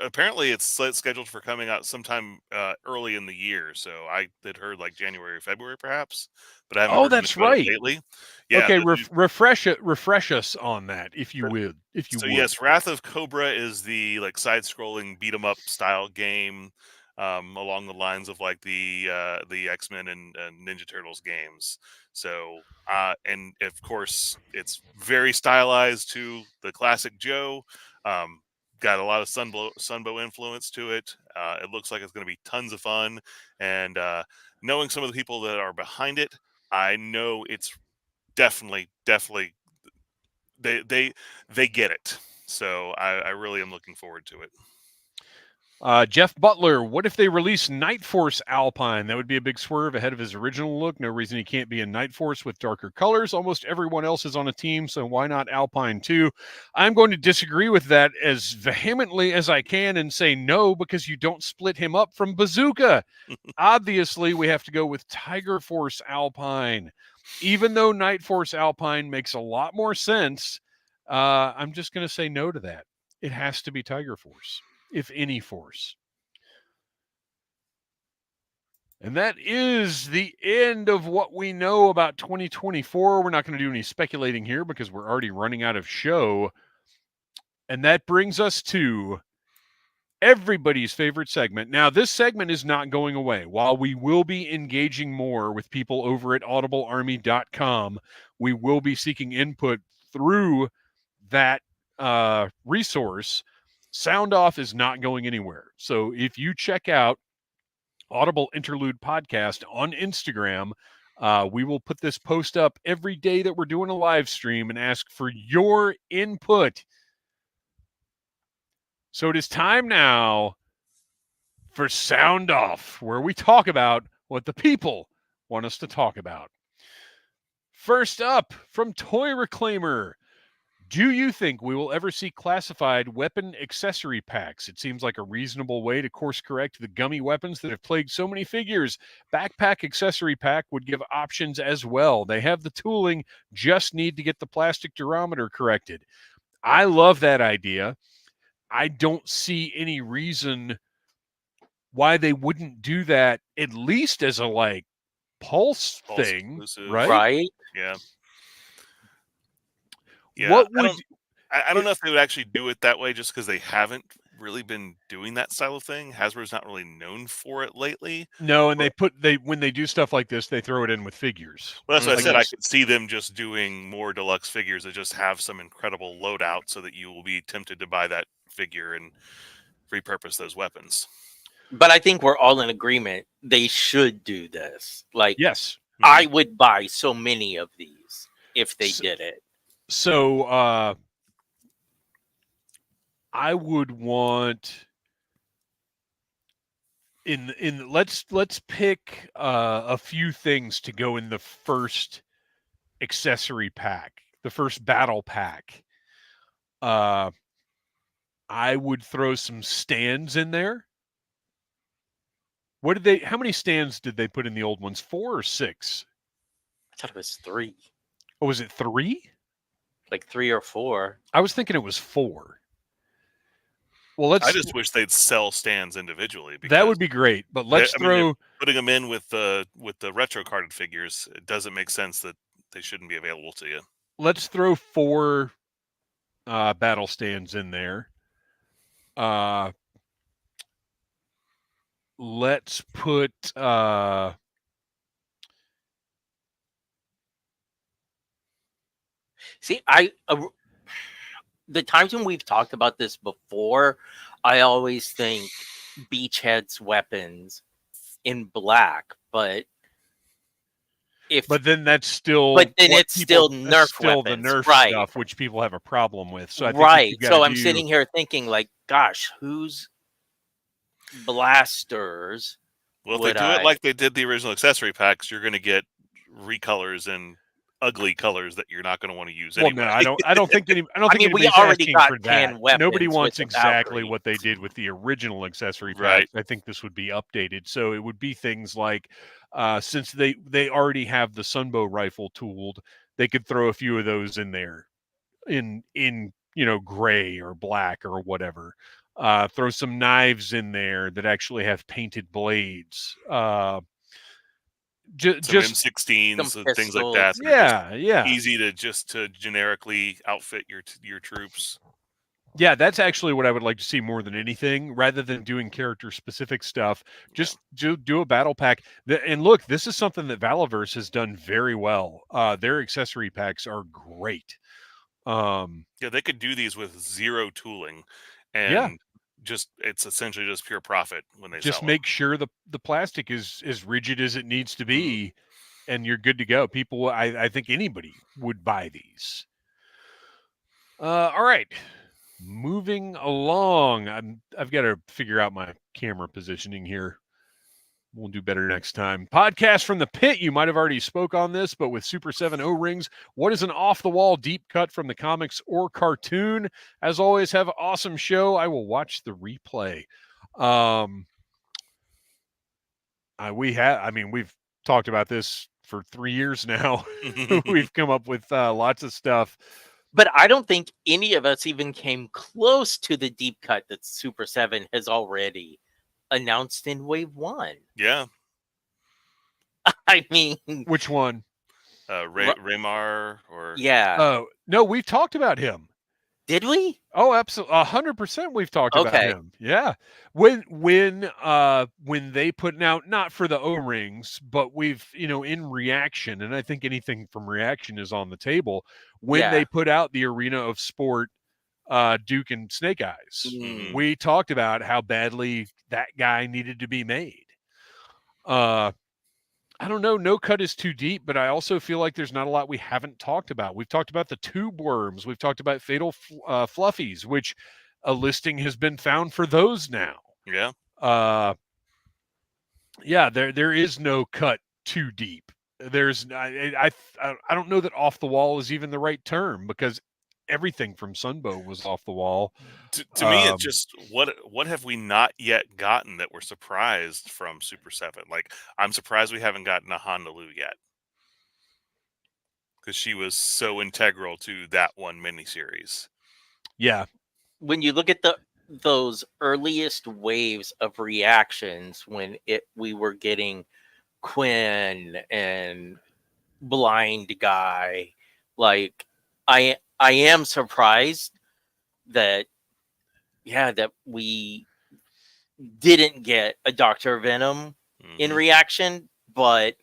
Apparently, it's scheduled for coming out sometime early in the year. So I had heard like January or February, perhaps, but I haven't heard much that's about it right. lately. Yeah. Okay, refresh us on that, if you would. So yes, Wrath of Cobra is the like side-scrolling beat 'em up style game, along the lines of like the X-Men and Ninja Turtles games. So and of course it's very stylized to the classic Joe. Um, got a lot of Sunbow influence to it. It looks like it's going to be tons of fun, and knowing some of the people that are behind it, I know it's definitely they get it. So I really am looking forward to it. Jeff Butler, what if they release Night Force Alpine? That would be a big swerve ahead of his original look. No reason he can't be in Night Force with darker colors. Almost everyone else is on a team, so why not Alpine too? I'm going to disagree with that as vehemently as I can and say no, because you don't split him up from Bazooka. Obviously, we have to go with Tiger Force Alpine. Even though Night Force Alpine makes a lot more sense, I'm just going to say no to that. It has to be Tiger Force, if any force. And that is the end of what we know about 2024. We're not going to do any speculating here because we're already running out of show. And that brings us to everybody's favorite segment. Now, this segment is not going away. While we will be engaging more with people over at audiblearmy.com, we will be seeking input through that resource. Sound Off is not going anywhere. So if you check out Audible Interlude Podcast on Instagram, we will put this post up every day that we're doing a live stream and ask for your input. So it is time now for Sound Off, where we talk about what the people want us to talk about. First up, from Toy Reclaimer, do you think we will ever see classified weapon accessory packs? It seems like a reasonable way to course correct the gummy weapons that have plagued so many figures. Backpack accessory pack would give options as well. They have the tooling, just need to get the plastic durometer corrected. I love that idea. I don't see any reason why they wouldn't do that, at least as a like pulse thing, exclusive. Right? Yeah. What would I don't know if they would actually do it that way, just because they haven't really been doing that style of thing. Hasbro's not really known for it lately. No, and when they do stuff like this, they throw it in with figures. Well, that's what I said. I Like, could see them just doing more deluxe figures that just have some incredible loadout, so that you will be tempted to buy that figure and repurpose those weapons. But I think we're all in agreement. They should do this. Like, yes. I would buy so many of these if they did it. So I would want let's pick a few things to go in the first accessory pack, the first battle pack. I would throw some stands in there. How many stands did they put in the old ones? 4 or 6? I thought it was 3. Oh, was it 3? Like 3 or 4. I was thinking it was 4. Well, I just wish they'd sell stands individually. That would be great, but putting them in with the retro carded figures. It doesn't make sense that they shouldn't be available to you. Let's throw 4 battle stands in there. Let's put See, the times when we've talked about this before, I always think Beachhead's weapons in black, but then that's still it's still Nerf still weapons, the Nerf right? Stuff, which people have a problem with. So I think right. So I'm sitting here thinking, like, gosh, whose blasters? Well, if they do it like they did the original accessory packs, you're going to get recolors and ugly colors that you're not going to want to use anyway. Well, no, I don't think anybody's we already got for that. 10 weapons. Nobody wants exactly Valkyrie. what they did with the original accessory packs. Right. I think this would be updated. So it would be things like, since they already have the Sunbow rifle tooled, they could throw a few of those in there in gray or black or whatever. Throw some knives in there that actually have painted blades. Some Just M16s and things like pistols. that. That are just yeah. easy to generically outfit your troops. Yeah, that's actually what I would like to see more than anything, rather than doing character-specific stuff. Just do a battle pack. And look, this is something that Valaverse has done very well. Their accessory packs are great. Yeah, they could do these with zero tooling, Yeah, and it's essentially just pure profit when they just sell make sure the plastic is as rigid as it needs to them. Mhm. be, and you're good to go. People, I think anybody would buy these. All right. Moving along, I've got to figure out my camera positioning here. We'll do better next time. Podcast from the pit. You might have already spoke on this, but with Super 7 O-rings, what is an off-the-wall deep cut from the comics or cartoon? As always, have an awesome show. I will watch the replay. We've talked about this for 3 years now. We've come up with lots of stuff. But I don't think any of us even came close to the deep cut that Super 7 has already announced in Wave 1. Yeah. I mean, Which one? Raymar or yeah. Oh, no, we've talked about him. Did we? Oh, absolutely, 100%. We've talked about Okay. him. Yeah, when they put out, not for the O-rings, but we've in reaction, and I think anything from reaction is on the table. When Yeah. they put out the Arena of Sport, Duke and Snake Eyes, Mm. we talked about how badly that guy needed to be made. I don't know. No cut is too deep, but I also feel like there's not a lot we haven't talked about. We've talked about the tube worms. We've talked about fatal fluffies, which a listing has been found for those now. Yeah. Yeah, there is no cut too deep. There's I don't know that off the wall is even the right term, because everything from Sunbow was off the wall. To me, it's just what have we not yet gotten that we're surprised from Super 7? Like, I'm surprised we haven't gotten a Honolulu yet, because she was so integral to that one miniseries. Yeah. When you look at those earliest waves of reactions, when we were getting Quinn and Blind Guy, like I am surprised that we didn't get a Dr. Venom in reaction, but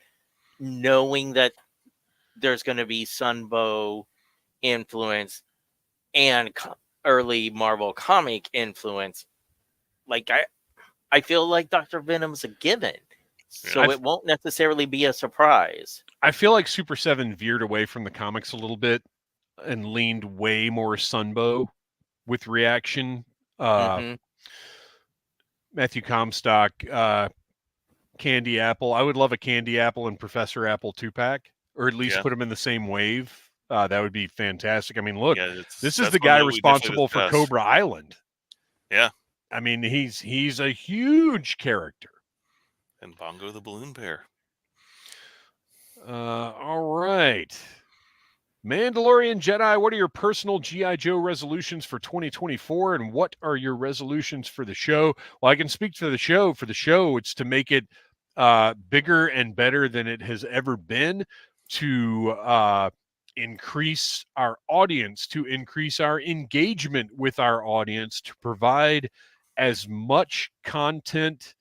knowing that there's going to be Sunbow influence and early Marvel comic influence, like I feel like Dr. Venom's a given, so it won't necessarily be a surprise. I feel like Super 7 veered away from the comics a little bit and leaned way more Sunbow with reaction. Matthew Comstock, Candy Apple. I would love a Candy Apple and Professor Apple 2-pack, or at least put them in the same wave. That would be fantastic. I mean, look, this is the guy responsible for Cobra Island. Yeah. I mean, he's a huge character. And Bongo the Balloon Bear. All right. Mandalorian Jedi, what are your personal G.I. Joe resolutions for 2024, and what are your resolutions for the show? Well, I can speak to the show. For the show, it's to make it bigger and better than it has ever been, to increase our audience, to increase our engagement with our audience, to provide as much content,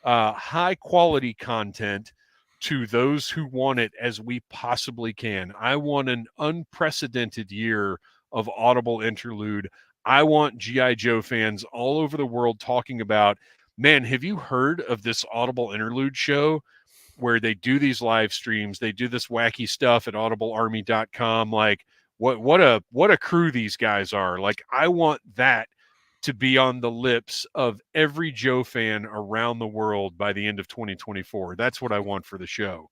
high-quality content, to those who want it as we possibly can. I want an unprecedented year of Audible Interlude. I want G.I. Joe fans all over the world talking about, man, have you heard of this Audible Interlude show where they do these live streams? They do this wacky stuff at audiblearmy.com. Like, what a crew these guys are. Like, I want that to be on the lips of every Joe fan around the world by the end of 2024. That's what I want for the show.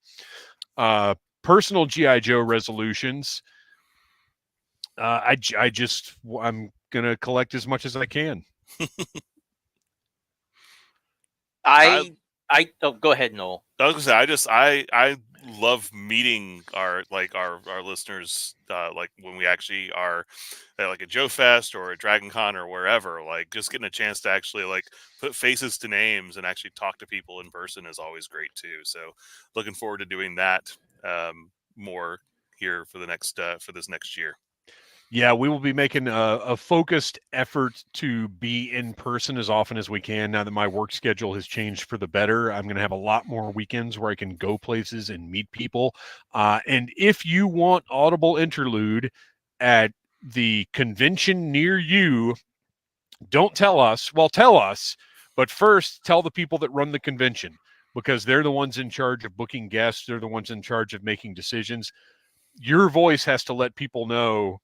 Personal G.I. Joe resolutions. I'm going to collect as much as I can. I Go ahead, Noel. I was gonna say, I love meeting our listeners, like when we actually are at like a Joe Fest or a Dragon Con or wherever, like just getting a chance to actually like put faces to names and actually talk to people in person is always great too. So looking forward to doing that more here for this next year. Yeah, we will be making a focused effort to be in person as often as we can. Now that my work schedule has changed for the better, I'm going to have a lot more weekends where I can go places and meet people. And if you want Audible Interlude at the convention near you, don't tell us. Well, tell us, but first tell the people that run the convention, because they're the ones in charge of booking guests. They're the ones in charge of making decisions. Your voice has to let people know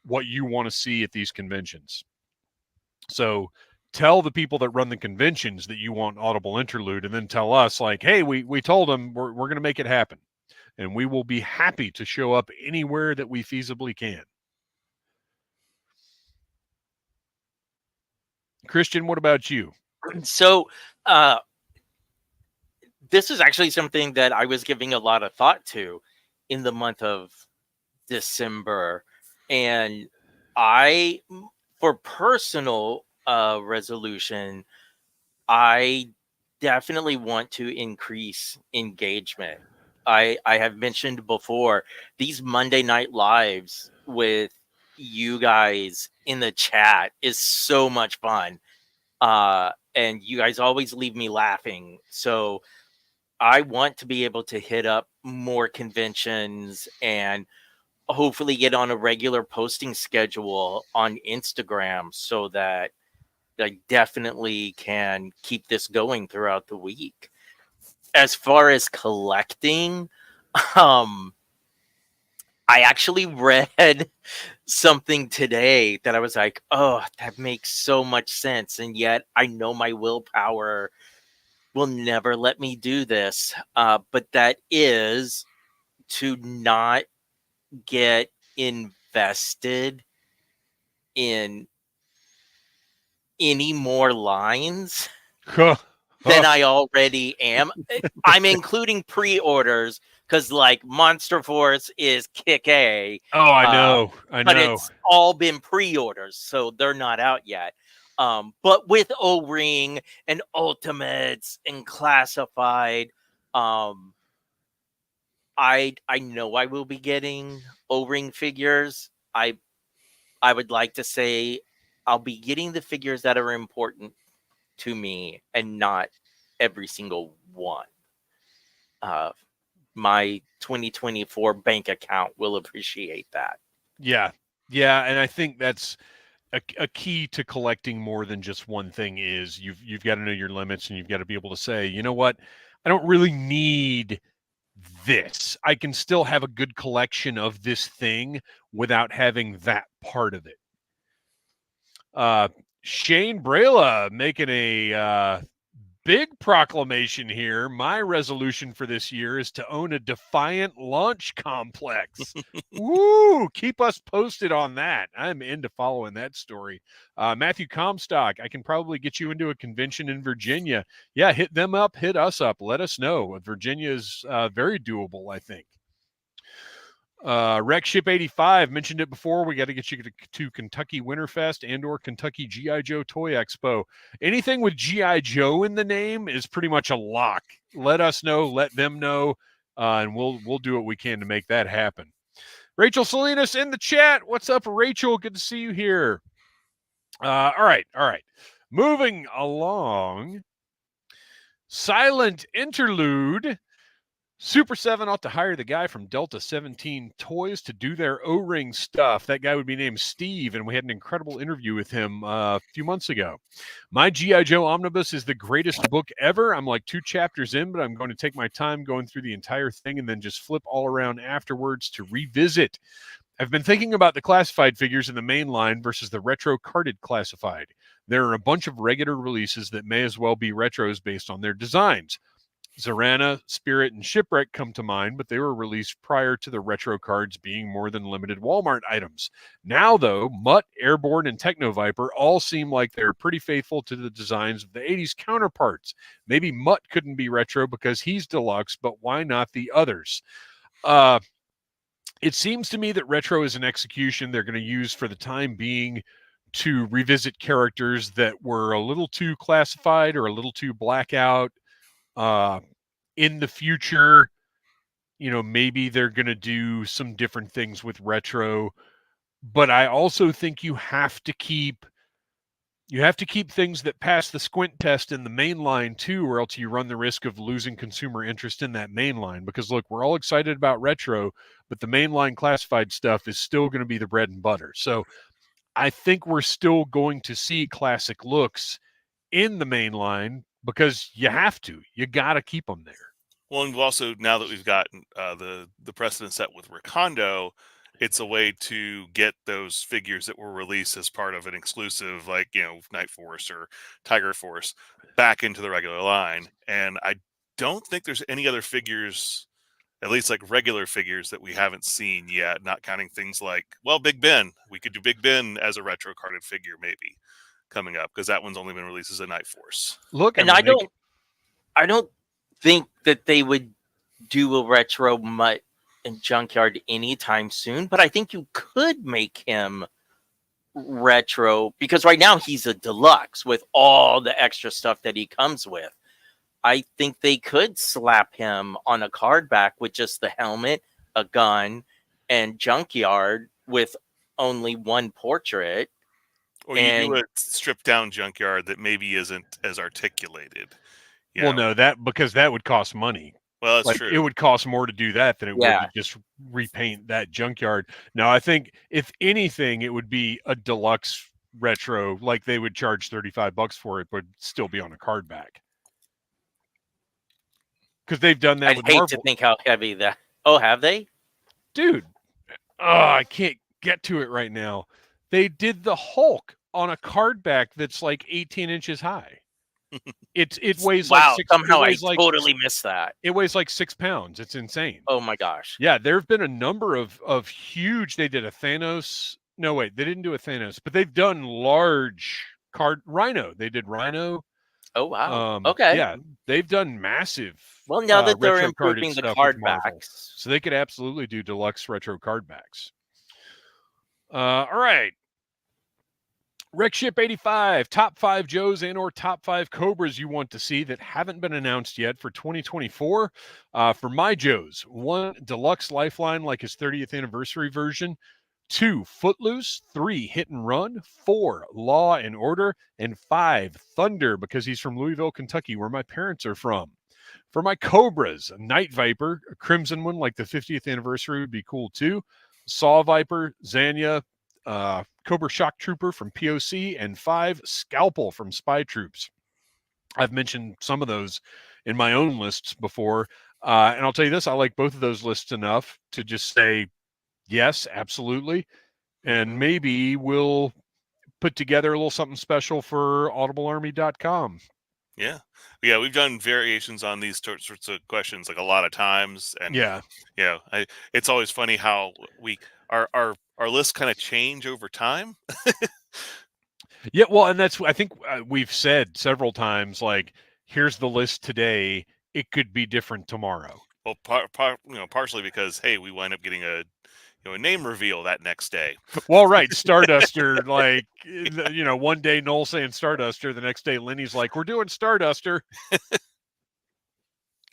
what you want to see at these conventions. So tell the people that run the conventions that you want Audible Interlude, and then tell us, like, hey, we told them we're going to make it happen. And we will be happy to show up anywhere that we feasibly can. Kristian, what about you? So this is actually something that I was giving a lot of thought to in the month of December. And for personal resolution, I definitely want to increase engagement. I have mentioned before, these Monday night lives with you guys in the chat is so much fun. And you guys always leave me laughing. So I want to be able to hit up more conventions and hopefully get on a regular posting schedule on Instagram so that I definitely can keep this going throughout the week. As far as collecting, I actually read something today that I was like, oh, that makes so much sense. And yet I know my willpower will never let me do this. But that is to not get invested in any more lines than I already am. I'm including pre-orders because like Monster Force is kick A. Oh, I know. But it's all been pre-orders, so they're not out yet. But with O-Ring and Ultimates and Classified, I know I will be getting O-Ring figures. I would like to say I'll be getting the figures that are important to me and not every single one. My 2024 bank account will appreciate that. Yeah. And I think that's a key to collecting more than just one thing. Is you've got to know your limits, and you've got to be able to say, you know what, I don't really need this. I can still have a good collection of this thing without having that part of it. Shane Brela making a big proclamation here. My resolution for this year is to own a Defiant launch complex. Woo! Keep us posted on that. I'm into following that story. Matthew Comstock, I can probably get you into a convention in Virginia. Yeah, hit them up, hit us up. Let us know. Virginia is very doable, I think. Wreckship 85 mentioned it before. We got to get you to Kentucky Winterfest and or Kentucky GI Joe Toy Expo. Anything with GI Joe in the name is pretty much a lock. Let us know, let them know, and we'll do what we can to make that happen. Rachel Salinas in the chat. What's up, Rachel? Good to see you here. All right. Moving along. Silent Interlude. Super 7 ought to hire the guy from Delta 17 Toys to do their O-ring stuff. That guy would be named Steve, and we had an incredible interview with him a few months ago. My G.I. Joe Omnibus is the greatest book ever. I'm like 2 chapters in, but I'm going to take my time going through the entire thing and then just flip all around afterwards to revisit. I've been thinking about the classified figures in the main line versus the retro carded classified. There are a bunch of regular releases that may as well be retros based on their designs. Zarana, Spirit, and Shipwreck come to mind, but they were released prior to the retro cards being more than limited Walmart items. Now, though, Mutt, Airborne, and Techno Viper all seem like they're pretty faithful to the designs of the 80s counterparts. Maybe Mutt couldn't be retro because he's deluxe, but why not the others? It seems to me that retro is an execution they're going to use for the time being to revisit characters that were a little too classified or a little too blackout. In the future, maybe they're going to do some different things with retro, but I also think you have to keep things that pass the squint test in the main line too, or else you run the risk of losing consumer interest in that main line. Because look, we're all excited about retro, but the mainline classified stuff is still going to be the bread and butter. So I think we're still going to see classic looks in the main line because you got to keep them there. Well, and also, now that we've got the precedent set with Recondo, it's a way to get those figures that were released as part of an exclusive, like, Night Force or Tiger Force, back into the regular line. And I don't think there's any other figures, at least like regular figures, that we haven't seen yet, not counting things like, well, Big Ben. We could do Big Ben as a retro carded figure maybe coming up, because that one's only been released as a Night Force. Look, and I don't think that they would do a retro Mutt and Junkyard anytime soon, but I think you could make him retro, because right now he's a deluxe with all the extra stuff that he comes with. I think they could slap him on a card back with just the helmet, a gun, and Junkyard with only one portrait. Or you do a stripped down Junkyard that maybe isn't as articulated. No, because that would cost money. Well, that's true. It would cost more to do that than it would to just repaint that Junkyard. Now, I think if anything, it would be a deluxe retro, like they would charge $35 for it, but still be on a card back. Because they've done that with Marvel. I'd hate to think how heavy that. Oh, have they? Dude, I can't get to it right now. They did the Hulk on a card back that's like 18 inches high. It weighs like 6 pounds. Somehow I totally missed that. It weighs like 6 pounds. It's insane. Oh my gosh. Yeah, there have been a number of huge. They did a Thanos. No, wait, they didn't do a Thanos, but they've done large card Rhino. They did Rhino. Oh wow. Okay. Yeah, they've done massive. Well, now that they're improving the card backs, so they could absolutely do deluxe retro card backs. All right. Wreckship 85, top 5 Joes and or top 5 Cobras you want to see that haven't been announced yet for 2024. For my Joes, 1, Deluxe Lifeline like his 30th anniversary version. 2, Footloose. 3, Hit and Run. 4, Law and Order. And 5, Thunder, because he's from Louisville, Kentucky, where my parents are from. For my Cobras, Night Viper, a crimson one like the 50th anniversary would be cool too. Saw Viper, Zanya, Cobra Shock Trooper from POC, and 5, Scalpel from Spy Troops. I've mentioned some of those in my own lists before. And I'll tell you this, I like both of those lists enough to just say, yes, absolutely. And maybe we'll put together a little something special for audiblearmy.com. Yeah. Yeah, we've done variations on these sorts of questions like a lot of times. And it's always funny how our lists kind of change over time. Yeah, well, and that's, I think we've said several times, like, here's the list today. It could be different tomorrow. Well, partially because, hey, we wind up getting a name reveal that next day. Well, right, Starduster, like, one day Noel saying Starduster, the next day Lenny's like, we're doing Starduster.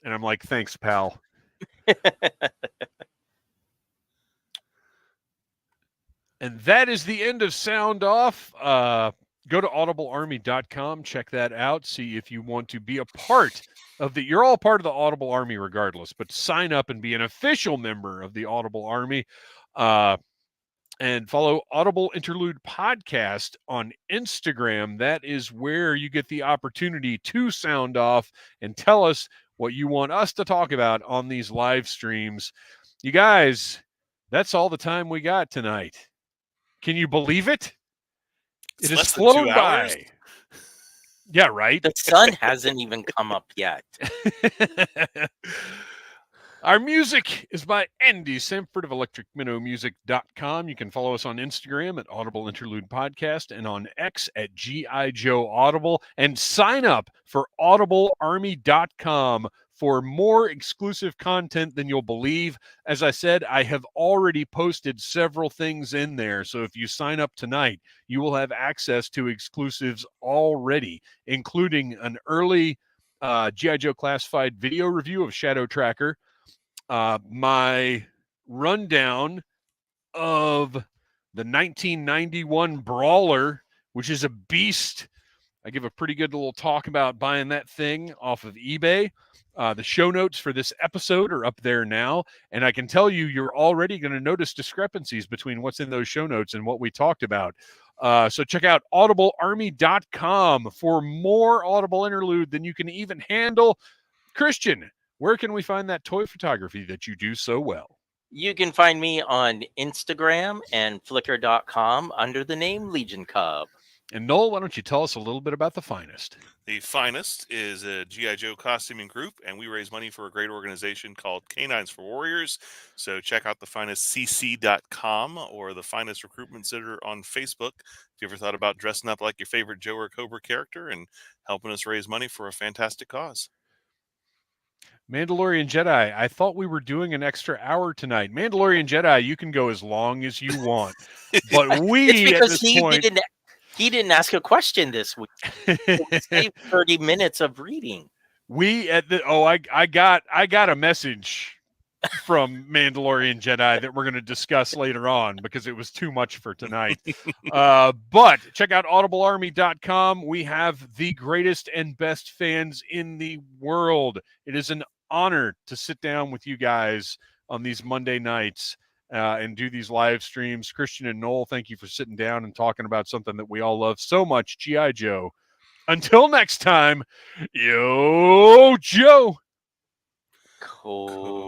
And I'm like, thanks, pal. And that is the end of Sound Off. Go to audiblearmy.com, check that out, see if you want to be a part of you're all part of the Audible Army regardless, but sign up and be an official member of the Audible Army. And follow Audible Interlude Podcast on Instagram. That is where you get the opportunity to sound off and tell us what you want us to talk about on these live streams. You guys, that's all the time we got tonight. Can you believe it? It has flown by. Yeah, right. The sun hasn't even come up yet. Our music is by Andy Sanford of electricminnowmusic.com. You can follow us on Instagram at Audible Interlude Podcast and on X at G.I. Joe Audible. And sign up for audiblearmy.com for more exclusive content than you'll believe. As I said, I have already posted several things in there. So if you sign up tonight, you will have access to exclusives already, including an early G.I. Joe Classified video review of Shadow Tracker, my rundown of the 1991 Brawler, which is a beast. I give a pretty good little talk about buying that thing off of eBay. The show notes for this episode are up there now, and I can tell you, you're already going to notice discrepancies between what's in those show notes and what we talked about. So check out audiblearmy.com for more Audible Interlude than you can even handle. Kristian, where can we find that toy photography that you do so well? You can find me on Instagram and Flickr.com under the name Legion Cub. And Noel, why don't you tell us a little bit about The Finest? The Finest is a G.I. Joe costuming group, and we raise money for a great organization called Canines for Warriors. So check out thefinestcc.com or the Finest Recruitment Center on Facebook. If you ever thought about dressing up like your favorite Joe or Cobra character and helping us raise money for a fantastic cause. Mandalorian Jedi, I thought we were doing an extra hour tonight. Mandalorian Jedi, you can go as long as you want. But we, it's because at this point... he didn't ask a question this week. We saved 30 minutes of reading. I got a message from Mandalorian Jedi that we're going to discuss later on because it was too much for tonight. But check out audiblearmy.com. We have the greatest and best fans in the world. It is an honor to sit down with you guys on these Monday nights and do these live streams. Kristian and Noel, thank you for sitting down and talking about something that we all love so much, G.I. Joe. Until next time, yo, Joe. Cool.